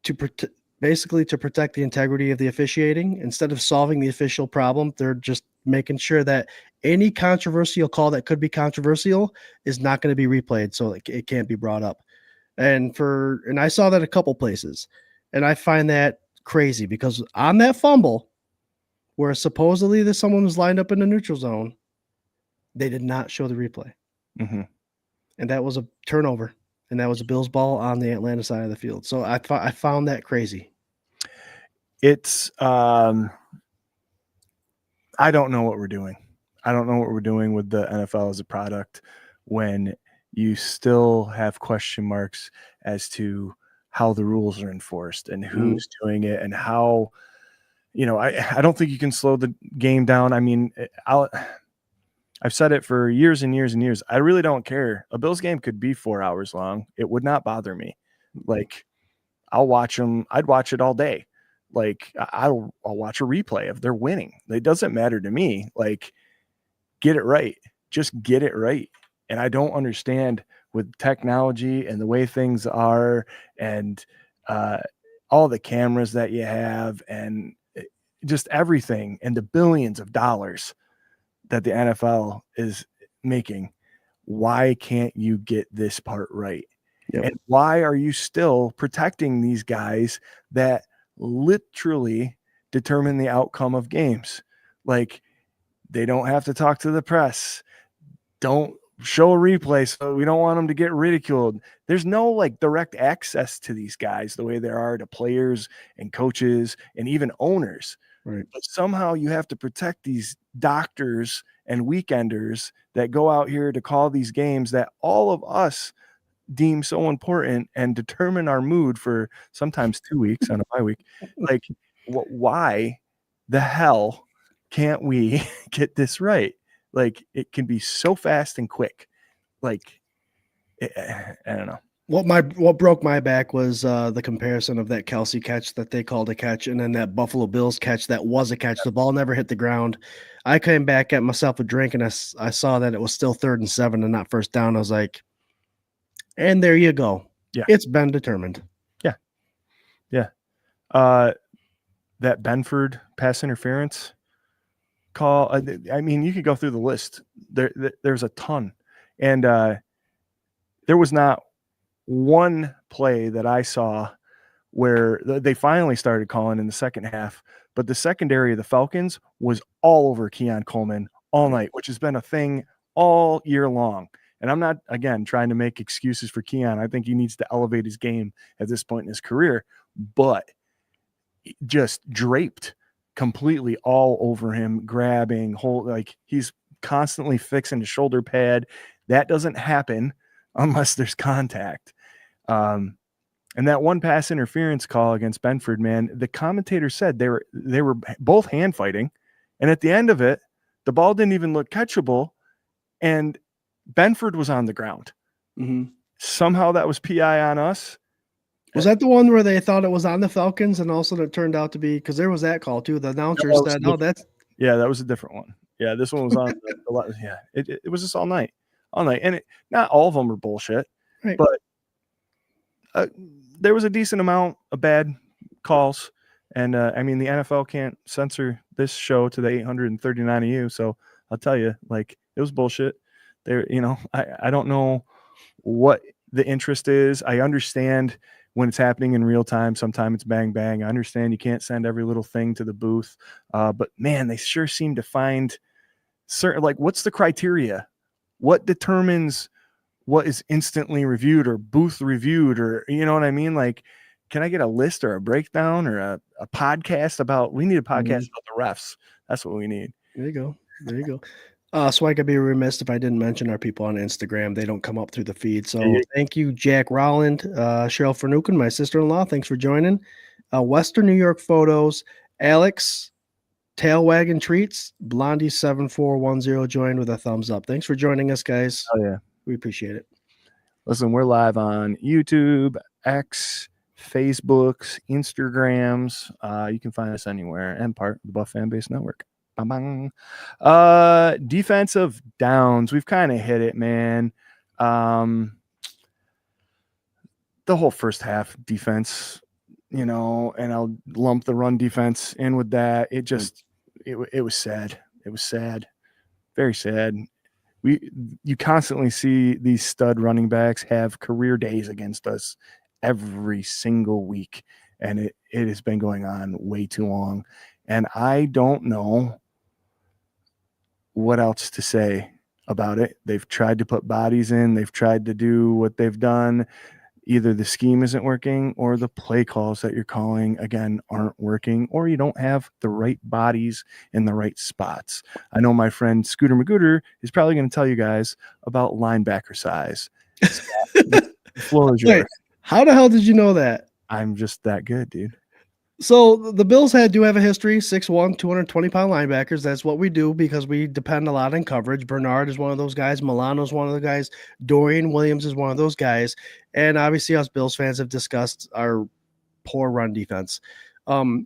to protect the integrity of the officiating. Instead of solving the official problem, they're just making sure that any controversial call that could be controversial is not going to be replayed, so it can't be brought up. And I saw that a couple places, and I find that crazy because on that fumble, where supposedly someone was lined up in the neutral zone, they did not show the replay, and that was a turnover, and that was a Bills ball on the Atlanta side of the field. So I found that crazy. It's I don't know what we're doing. I don't know what we're doing with the NFL as a product when you still have question marks as to how the rules are enforced and who's doing it and how, I don't think you can slow the game down. I mean, I've said it for years and years and years. I really don't care. A Bills game could be 4 hours long. It would not bother me. Like, I'll watch them. I'd watch it all day. Like, I'll watch a replay if they're winning. It doesn't matter to me. Like, get it right. Just get it right. And I don't understand with technology and the way things are and all the cameras that you have and just everything and the billions of dollars that the NFL is making. Why can't you get this part right? Yep. And why are you still protecting these guys that literally determine the outcome of games? Like, they don't have to talk to the press. Don't show a replay, so we don't want them to get ridiculed. There's no direct access to these guys the way there are to players and coaches and even owners. Right. But somehow you have to protect these doctors and weekenders that go out here to call these games that all of us deem so important and determine our mood for sometimes 2 weeks on a bye week. Like, why the hell can't we get this right? Like, it can be so fast and quick. Like, I don't know. What broke my back was the comparison of that Kelsey catch that they called a catch, and then that Buffalo Bills catch that was a catch. The ball never hit the ground. I came back, got myself a drink, and I saw that it was still 3rd and 7 and not first down. I was like, and there you go. Yeah. It's been determined. Yeah. Yeah. That Benford pass interference call. I mean, you could go through the list. There's a ton. And there was not one play that I saw where they finally started calling in the second half, but the secondary of the Falcons was all over Keon Coleman all night, which has been a thing all year long. And I'm not, again, trying to make excuses for Keon. I think he needs to elevate his game at this point in his career, but just draped completely all over him, grabbing, like he's constantly fixing his shoulder pad. That doesn't happen unless there's contact. And that one pass interference call against Benford, man, the commentator said they were both hand fighting. And at the end of it, the ball didn't even look catchable. And Benford was on the ground. Mm-hmm. Somehow that was PI on us. Was that the one where they thought it was on the Falcons, and also it turned out to be, because there was that call too. The announcers said, "No, that's." Yeah, that was a different one. Yeah, this one was on. Yeah, it was just all night, and not all of them were bullshit, right. But there was a decent amount of bad calls, and I mean the NFL can't censor this show to the 839 of you, so I'll tell you, like, it was bullshit. There, I don't know what the interest is. I understand when it's happening in real time, sometimes it's bang, bang. I understand you can't send every little thing to the booth. But man, they sure seem to find certain, like, what's the criteria? What determines what is instantly reviewed or booth reviewed, or, you know what I mean? Like, can I get a list or a breakdown or a podcast about, we need a podcast about the refs. That's what we need. There you go. So I could be remiss if I didn't mention our people on Instagram. They don't come up through the feed. So thank you, Jack Rowland, Cheryl Fernukin, my sister-in-law. Thanks for joining. Western New York Photos, Alex, Tail Wagon Treats, Blondie7410 joined with a thumbs up. Thanks for joining us, guys. Oh, yeah. We appreciate it. Listen, we're live on YouTube, X, Facebooks, Instagrams. You can find us anywhere and part of the Buff Fan Base Network. Defensive downs, we've kind of hit it, man. The whole first half defense, and I'll lump the run defense in with that. It was sad. It was sad, very sad. You constantly see these stud running backs have career days against us every single week, and it has been going on way too long. And I don't know what else to say about it. They've tried to put bodies in. They've tried to do what they've done. Either the scheme isn't working, or the play calls that you're calling, again, aren't working, or you don't have the right bodies in the right spots. I know my friend Scooter Magooter is probably going to tell you guys about linebacker size. The floor is yours. Wait, how the hell did you know that? I'm just that good, dude. So the Bills do have a history, 6'1", 220-pound linebackers. That's what we do because we depend a lot on coverage. Bernard is one of those guys. Milano's one of the guys. Dorian Williams is one of those guys. And obviously us Bills fans have discussed our poor run defense. A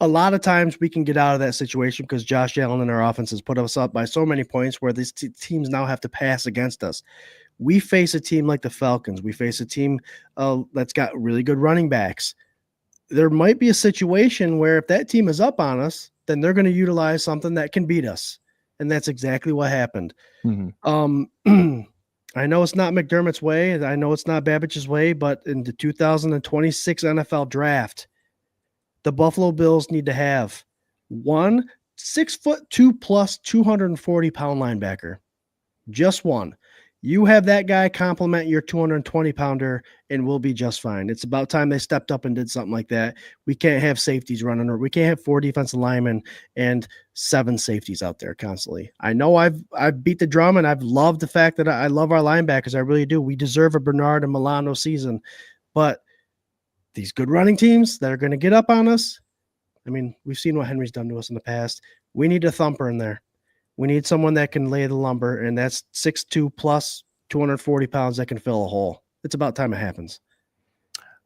lot of times we can get out of that situation because Josh Allen and our offense has put us up by so many points where these teams now have to pass against us. We face a team like the Falcons. We face a team that's got really good running backs. There might be a situation where if that team is up on us, then they're going to utilize something that can beat us. And that's exactly what happened. Mm-hmm. I know it's not McDermott's way, and I know it's not Babbich's way, but in the 2026 NFL draft, the Buffalo Bills need to have one 6'2" plus 240-pound linebacker. Just one. You have that guy complement your 220-pounder, and we'll be just fine. It's about time they stepped up and did something like that. We can't have safeties running, or we can't have 4 defensive linemen and 7 safeties out there constantly. I know I've beat the drum, and I've loved the fact that I love our linebackers. I really do. We deserve a Bernard and Milano season, but these good running teams that are going to get up on us, I mean, we've seen what Henry's done to us in the past. We need a thumper in there. We need someone that can lay the lumber, and that's 6'2" plus 240 pounds that can fill a hole. it's about time it happens.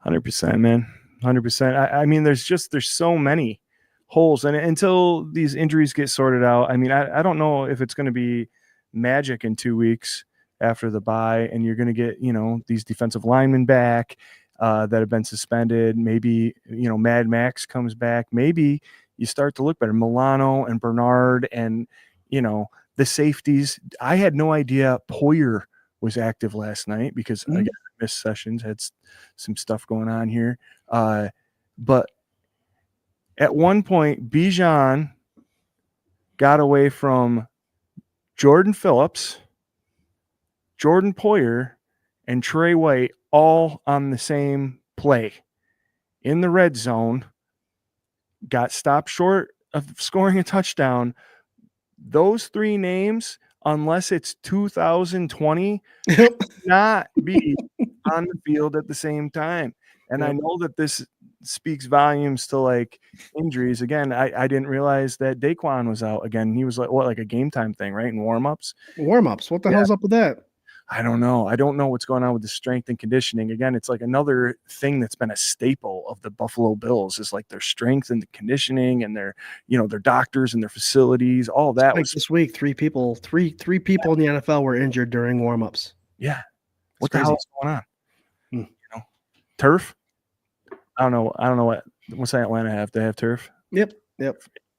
100%, man. 100%. I mean, there's so many holes, and until these injuries get sorted out, I mean, I don't know if it's going to be magic in 2 weeks after the bye, and you're going to get, these defensive linemen back that have been suspended. Maybe, Mad Max comes back. Maybe you start to look better. Milano and Bernard and, the safeties. I had no idea Poyer was active last night because, again, I missed sessions, had some stuff going on here. But at one point, Bijan got away from Jordan Phillips, Jordan Poyer, and Trey White all on the same play in the red zone, got stopped short of scoring a touchdown. Those three names, unless it's 2020, not be on the field at the same time. And I know that this speaks volumes to like injuries. Again, I didn't realize that Daquan was out again. He was like a game time thing, right? In warm-ups. What the hell's up with that? I don't know. I don't know what's going on with the strength and conditioning. Again, it's like another thing that's been a staple of the Buffalo Bills is like their strength and the conditioning and their, their doctors and their facilities. All that was this week. Three people in the NFL were injured during warmups. Yeah. What the hell is going on? Turf? I don't know what's Atlanta have? They have turf? Yep.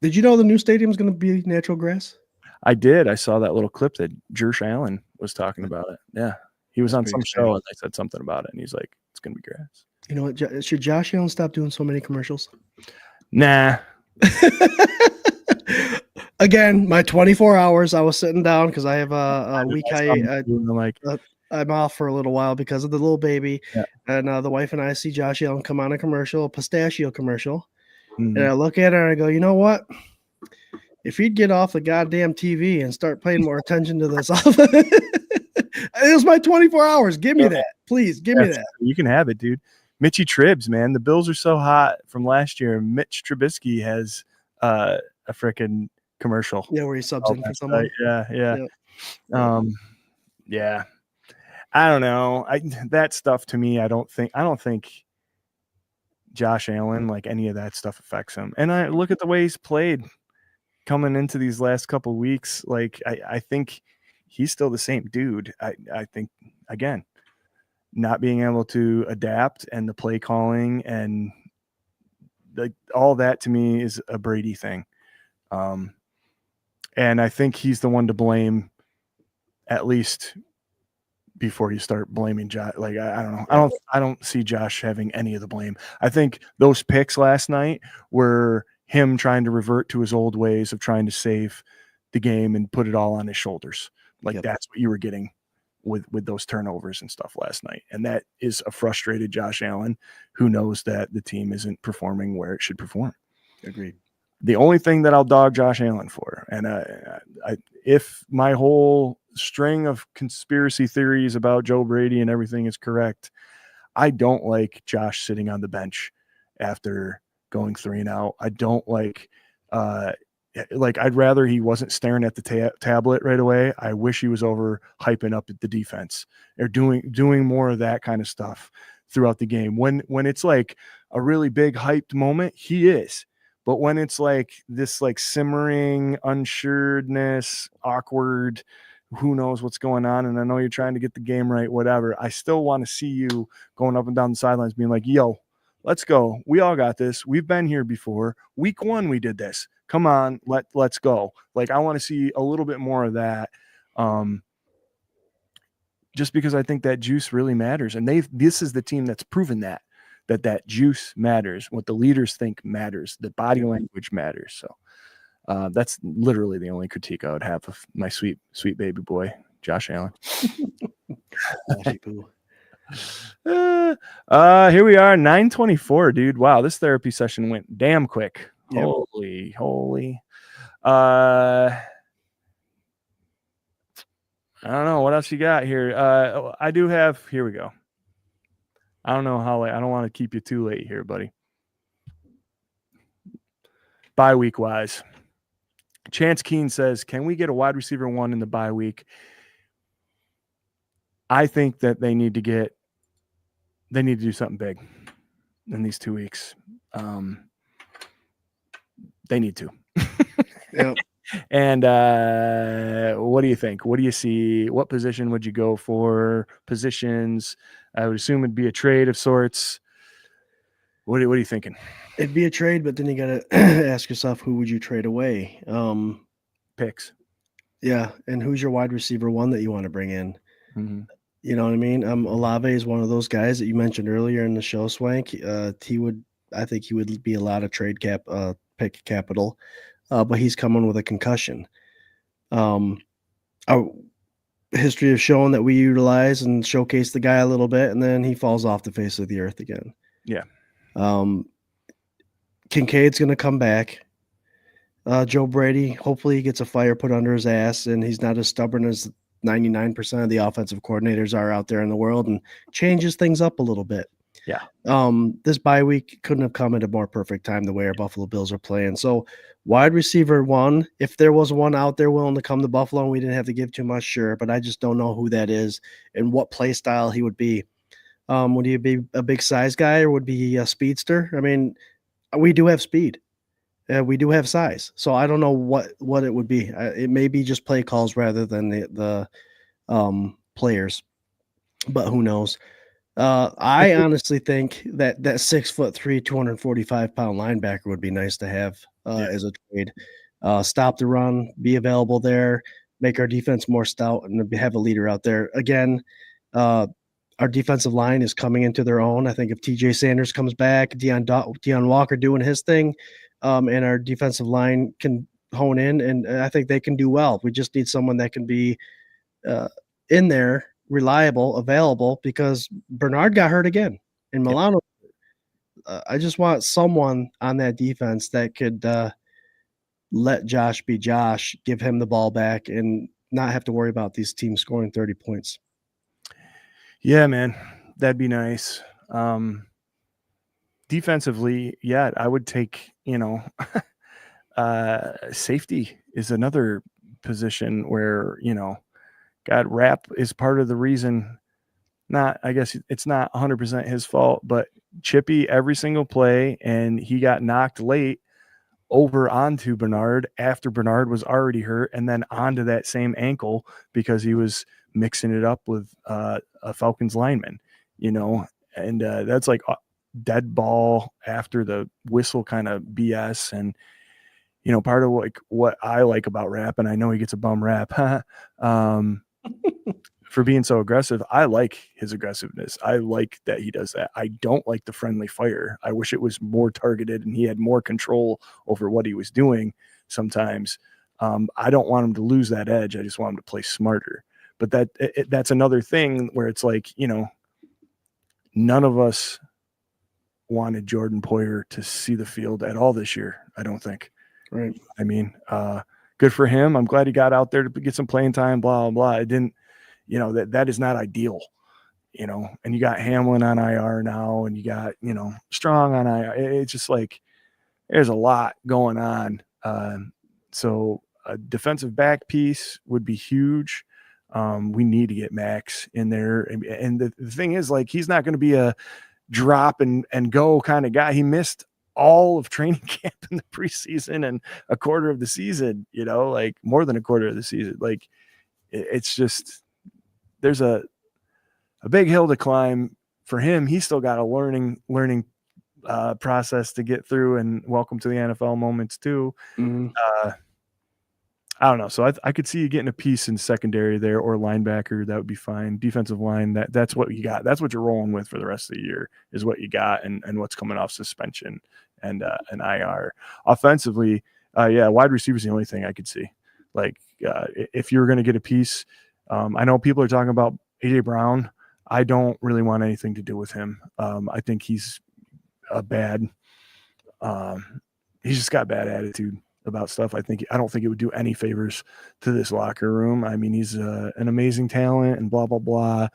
Did you know the new stadium is going to be natural grass? I did. I saw that little clip that Josh Allen was talking about it. Yeah. He was on some show and they said something about it. And he's like, it's going to be grass. You know what? Should Josh Allen stop doing so many commercials? Nah. Again, my 24 hours, I was sitting down because I have a week. I'm off for a little while because of the little baby. Yeah. And the wife and I see Josh Allen come on a commercial, a pistachio commercial. Mm-hmm. And I look at her and I go, you know what? If he'd get off the goddamn TV and start paying more attention to this, it was my 24 hours. Give me that. Please give me that. You can have it, dude. Mitchie Tribs, man. The Bills are so hot from last year. Mitch Trubisky has a freaking commercial. Yeah, where he subs in for someone. Yeah. Yeah. I don't know. That stuff to me, I don't think Josh Allen, like any of that stuff affects him. And I look at the way he's played coming into these last couple of weeks. Like I think he's still the same dude. I think, again, not being able to adapt and the play calling and like all that to me is a Brady thing. And I think he's the one to blame, at least before you start blaming Josh. Like, I don't know. I don't see Josh having any of the blame. I think those picks last night were him trying to revert to his old ways of trying to save the game and put it all on his shoulders. Like that's what you were getting with those turnovers and stuff last night. And that is a frustrated Josh Allen who knows that the team isn't performing where it should perform. Agreed. The only thing that I'll dog Josh Allen for, and if my whole string of conspiracy theories about Joe Brady and everything is correct, I don't like Josh sitting on the bench after going 3-and-out. I don't like I'd rather he wasn't staring at the tablet right away. I wish he was over hyping up the defense or doing more of that kind of stuff throughout the game. When it's like a really big hyped moment, he is. But when it's like this like simmering unsureness, awkward, who knows what's going on, and I know you're trying to get the game right, whatever, I still want to see you going up and down the sidelines being like, yo, let's go. We all got this. We've been here before. Week 1, we did this. Come on, let's go. Like, I want to see a little bit more of that. Just because I think that juice really matters. And this is the team that's proven that juice matters. What the leaders think matters. The body language matters. So that's literally the only critique I would have of my sweet, sweet baby boy, Josh Allen. Here we are, 9:24, dude. Wow, this therapy session went damn quick. Yep. Holy. I don't know what else you got here. I do have. Here we go. I don't know how late. I don't want to keep you too late here, buddy. Bye week wise, Chance Keene says, "Can we get a wide receiver 1 in the bye week?" I think that they need to get they need to do something big in these 2 weeks. They need to. Yep. And what do you think? What do you see? What position would you go for? Positions? I would assume it'd be a trade of sorts. What are you thinking? It'd be a trade, but then you got to ask yourself, who would you trade away? Picks. Yeah, and who's your wide receiver one that you want to bring in? Mm-hmm. You know what I mean? Olave is one of those guys that you mentioned earlier in the show, Swank. I think he would be a lot of pick capital, but he's coming with a concussion. Our history has shown that we utilize and showcase the guy a little bit, and then he falls off the face of the earth again. Yeah. Kincaid's going to come back. Joe Brady, hopefully he gets a fire put under his ass, and he's not as stubborn as 99% of the offensive coordinators are out there in the world, and changes things up a little bit. Yeah. This bye week couldn't have come at a more perfect time the way our Buffalo Bills are playing. So wide receiver one, if there was one out there willing to come to Buffalo and we didn't have to give too much, sure, but I just don't know who that is and what play style he would be. Would he be a big size guy or would he be a speedster? I mean, we do have speed. We do have size. So I don't know what it would be. It may be just play calls rather than the players, but who knows? I honestly think that 6'3", 245-pound linebacker would be nice to have as a trade. Stop the run, be available there, make our defense more stout, and have a leader out there. Again, our defensive line is coming into their own. I think if TJ Sanders comes back, Deion Walker doing his thing, and our defensive line can hone in, and I think they can do well. We just need someone that can be in there, reliable, available, because Bernard got hurt again in Milano. I just want someone on that defense that could let Josh be Josh, give him the ball back, and not have to worry about these teams scoring 30 points. Yeah, man, that'd be nice. Defensively, yeah, I would take, safety is another position where, God, Rapp is part of the reason. I guess it's not 100% his fault, but Chippy every single play, and he got knocked late over onto Bernard after Bernard was already hurt, and then onto that same ankle because he was mixing it up with a Falcons lineman, and that's like a dead ball after the whistle kind of BS. And, part of what I like about Rapp, and I know he gets a bum rap, for being so aggressive. I like his aggressiveness. I like that he does that. I don't like the friendly fire. I wish it was more targeted and he had more control over what he was doing sometimes. I don't want him to lose that edge. I just want him to play smarter. But that's another thing where it's like, none of us wanted Jordan Poyer to see the field at all this year, I don't think. Right. I mean, good for him. I'm glad he got out there to get some playing time, blah, blah, blah. It didn't, that is not ideal, and you got Hamlin on IR now, and you got, Strong on IR. It's just like, there's a lot going on. So a defensive back piece would be huge. We need to get Max in there. And the thing is, like, he's not going to be a drop and go kind of guy. He missed all of training camp in the preseason and a quarter of the season, like more than a quarter of the season. Like, it's just, there's a big hill to climb for him. He's still got a learning process to get through, and welcome to the NFL moments too. Mm-hmm. I don't know. So I could see you getting a piece in secondary there, or linebacker. That would be fine. Defensive line, that's what you got. That's what you're rolling with for the rest of the year, is what you got, and what's coming off suspension and an IR. Offensively, wide receiver is the only thing I could see. Like, if you're going to get a piece, I know people are talking about AJ Brown. I don't really want anything to do with him. I think he's he's just got bad attitude about stuff. I don't think it would do any favors to this locker room. I mean, he's an amazing talent and blah, blah, blah.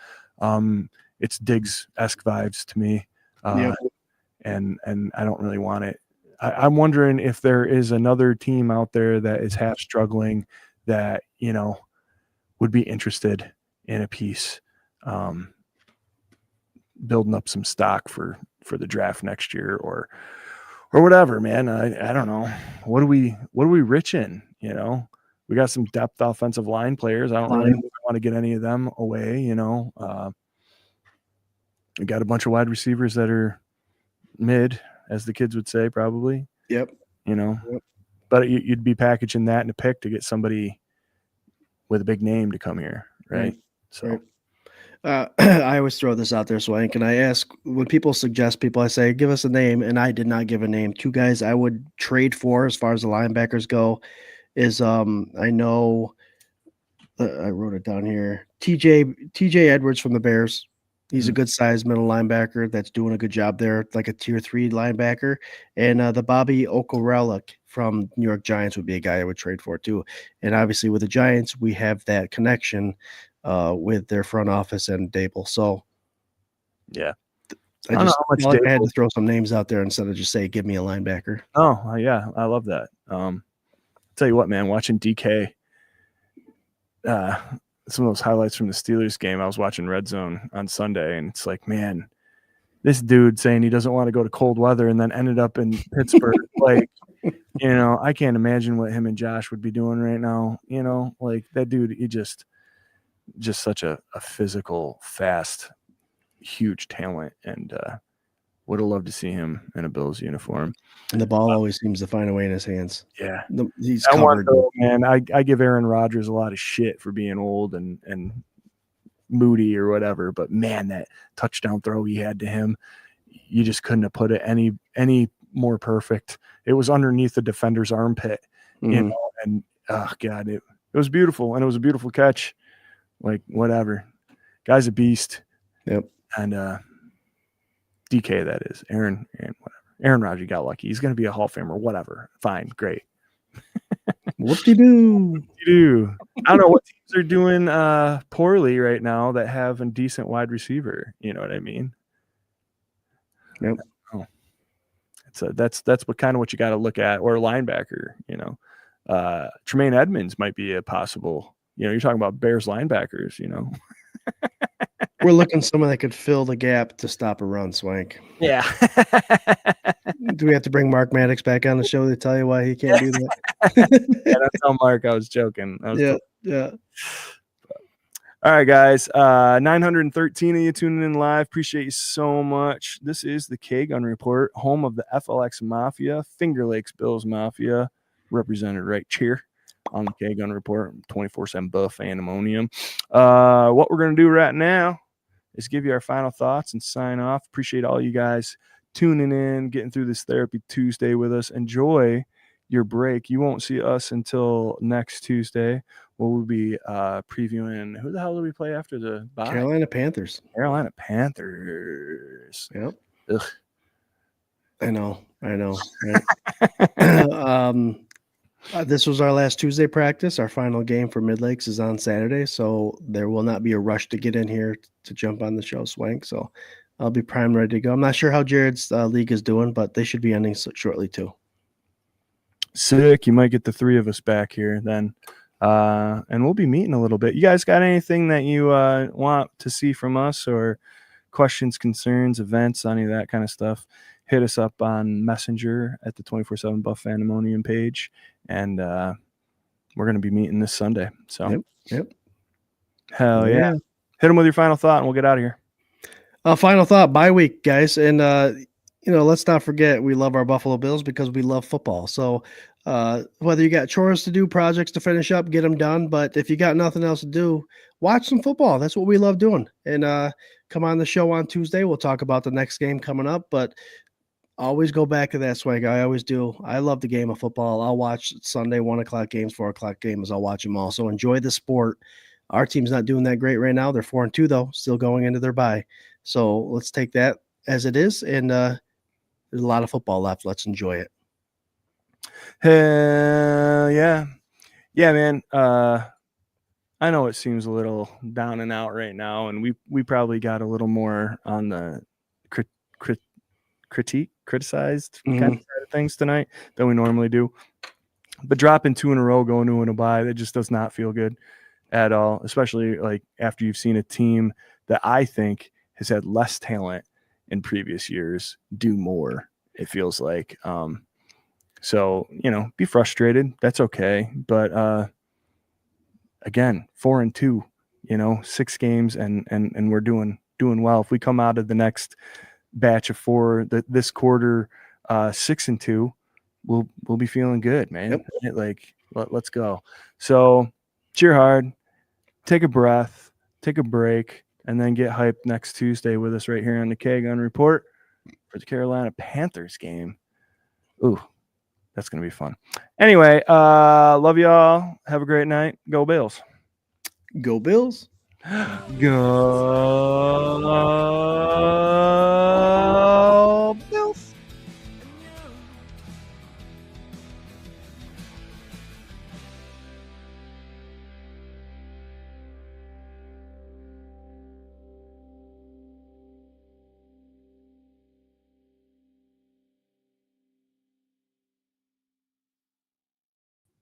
It's Diggs-esque vibes to me. And I don't really want it. I'm wondering if there is another team out there that is half struggling that, would be interested in a piece. building up some stock for the draft next year or whatever, man. I don't know. What do we rich in? You know, we got some depth offensive line players. I don't really want to get any of them away. You know, we got a bunch of wide receivers that are mid, as the kids would say, probably. Yep. You know, but you'd be packaging that in a pick to get somebody with a big name to come here, right? So. I always throw this out there, Swank, and I ask when people suggest people, I say, give us a name, and I did not give a name. Two guys I would trade for as far as the linebackers go is I know I wrote it down here. TJ Edwards from the Bears. He's a good sized middle linebacker that's doing a good job there, like a tier 3 linebacker. And the Bobby Okerellick from New York Giants would be a guy I would trade for too. And obviously with the Giants, we have that connection with their front office and Dable. So yeah, I had to throw some names out there instead of just say, give me a linebacker. Oh yeah. I love that. Tell you what, man, watching DK, some of those highlights from the Steelers game, I was watching Red Zone on Sunday, and it's like, man, this dude saying he doesn't want to go to cold weather and then ended up in Pittsburgh. Like, you know, I can't imagine what him and Josh would be doing right now. You know, like that dude, he just such a physical, fast, huge talent, and would have loved to see him in a Bills uniform. And the ball always seems to find a way in his hands. Yeah. He's covered. Man, I give Aaron Rodgers a lot of shit for being old and moody or whatever, but man, that touchdown throw he had to him, you just couldn't have put it any more perfect. It was underneath the defender's armpit, you know, and oh God, it was beautiful, and it was a beautiful catch. Like, whatever. Guy's a beast. Yep. And DK, that is. Aaron, whatever. Aaron Rodgers got lucky. He's going to be a Hall of Famer. Whatever. Fine. Great. Whoop-de-doo. I don't know what teams are doing poorly right now that have a decent wide receiver. You know what I mean? Yep. Oh. That's what you got to look at, or a linebacker, you know. Tremaine Edmonds might be a possible, you know, you're talking about Bears linebackers, you know. We're looking someone that could fill the gap to stop a run, Swank. Yeah. Do we have to bring Mark Maddox back on the show to tell you why he can't do that? Yeah, that's how Mark, I was joking. Yeah. All right, guys. 913 of you tuning in live. Appreciate you so much. This is the K-Gun Report, home of the FLX Mafia, Finger Lakes Bills Mafia, represented right here on the K-Gun Report, 24/7 buff pandemonium. What we're going to do right now is give you our final thoughts and sign off. Appreciate all you guys tuning in, getting through this Therapy Tuesday with us. Enjoy your break. You won't see us until next Tuesday. We'll be previewing, who the hell do we play after the bye? Carolina Panthers. Yep. Ugh. I know. Right? This was our last Tuesday practice. Our final game for Mid Lakes is on Saturday, so there will not be a rush to get in here to jump on the show, Swank. So I'll be primed, ready to go. I'm not sure how Jared's league is doing, but they should be ending shortly too. Sick. You might get the three of us back here then. And we'll be meeting a little bit. You guys got anything that you want to see from us, or questions, concerns, events, any of that kind of stuff? Hit us up on Messenger at the 24/7 Buff Pandemonium page, and we're going to be meeting this Sunday. So, yep. Hell yeah. Hit them with your final thought, and we'll get out of here. Final thought, bye week, guys. And, let's not forget we love our Buffalo Bills because we love football. So whether you got chores to do, projects to finish up, get them done. But if you got nothing else to do, watch some football. That's what we love doing. And come on the show on Tuesday. We'll talk about the next game coming up. But always go back to that, Swag. I always do. I love the game of football. I'll watch Sunday 1:00 games, 4:00 games. I'll watch them all. So enjoy the sport. Our team's not doing that great right now. They're 4-2 though, still going into their bye. So let's take that as it is. And there's a lot of football left. Let's enjoy it. Hell yeah. Yeah, man. I know it seems a little down and out right now, and we probably got a little more on the criticized kind of side of things tonight than we normally do. But dropping 2 in a row, going to a bye, that just does not feel good at all, especially like after you've seen a team that I think has had less talent in previous years do more, it feels like. So, be frustrated. That's okay. But again, 4-2, 6 games and we're doing well. If we come out of the next batch of 4 this quarter 6-2, we'll be feeling good, man. Yep. Like let's go. So cheer hard, take a breath, take a break, and then get hyped next Tuesday with us right here on the K-Gun Report for the Carolina Panthers game. Ooh, that's gonna be fun. Anyway, love y'all. Have a great night. Go Bills. Go Bills. Go.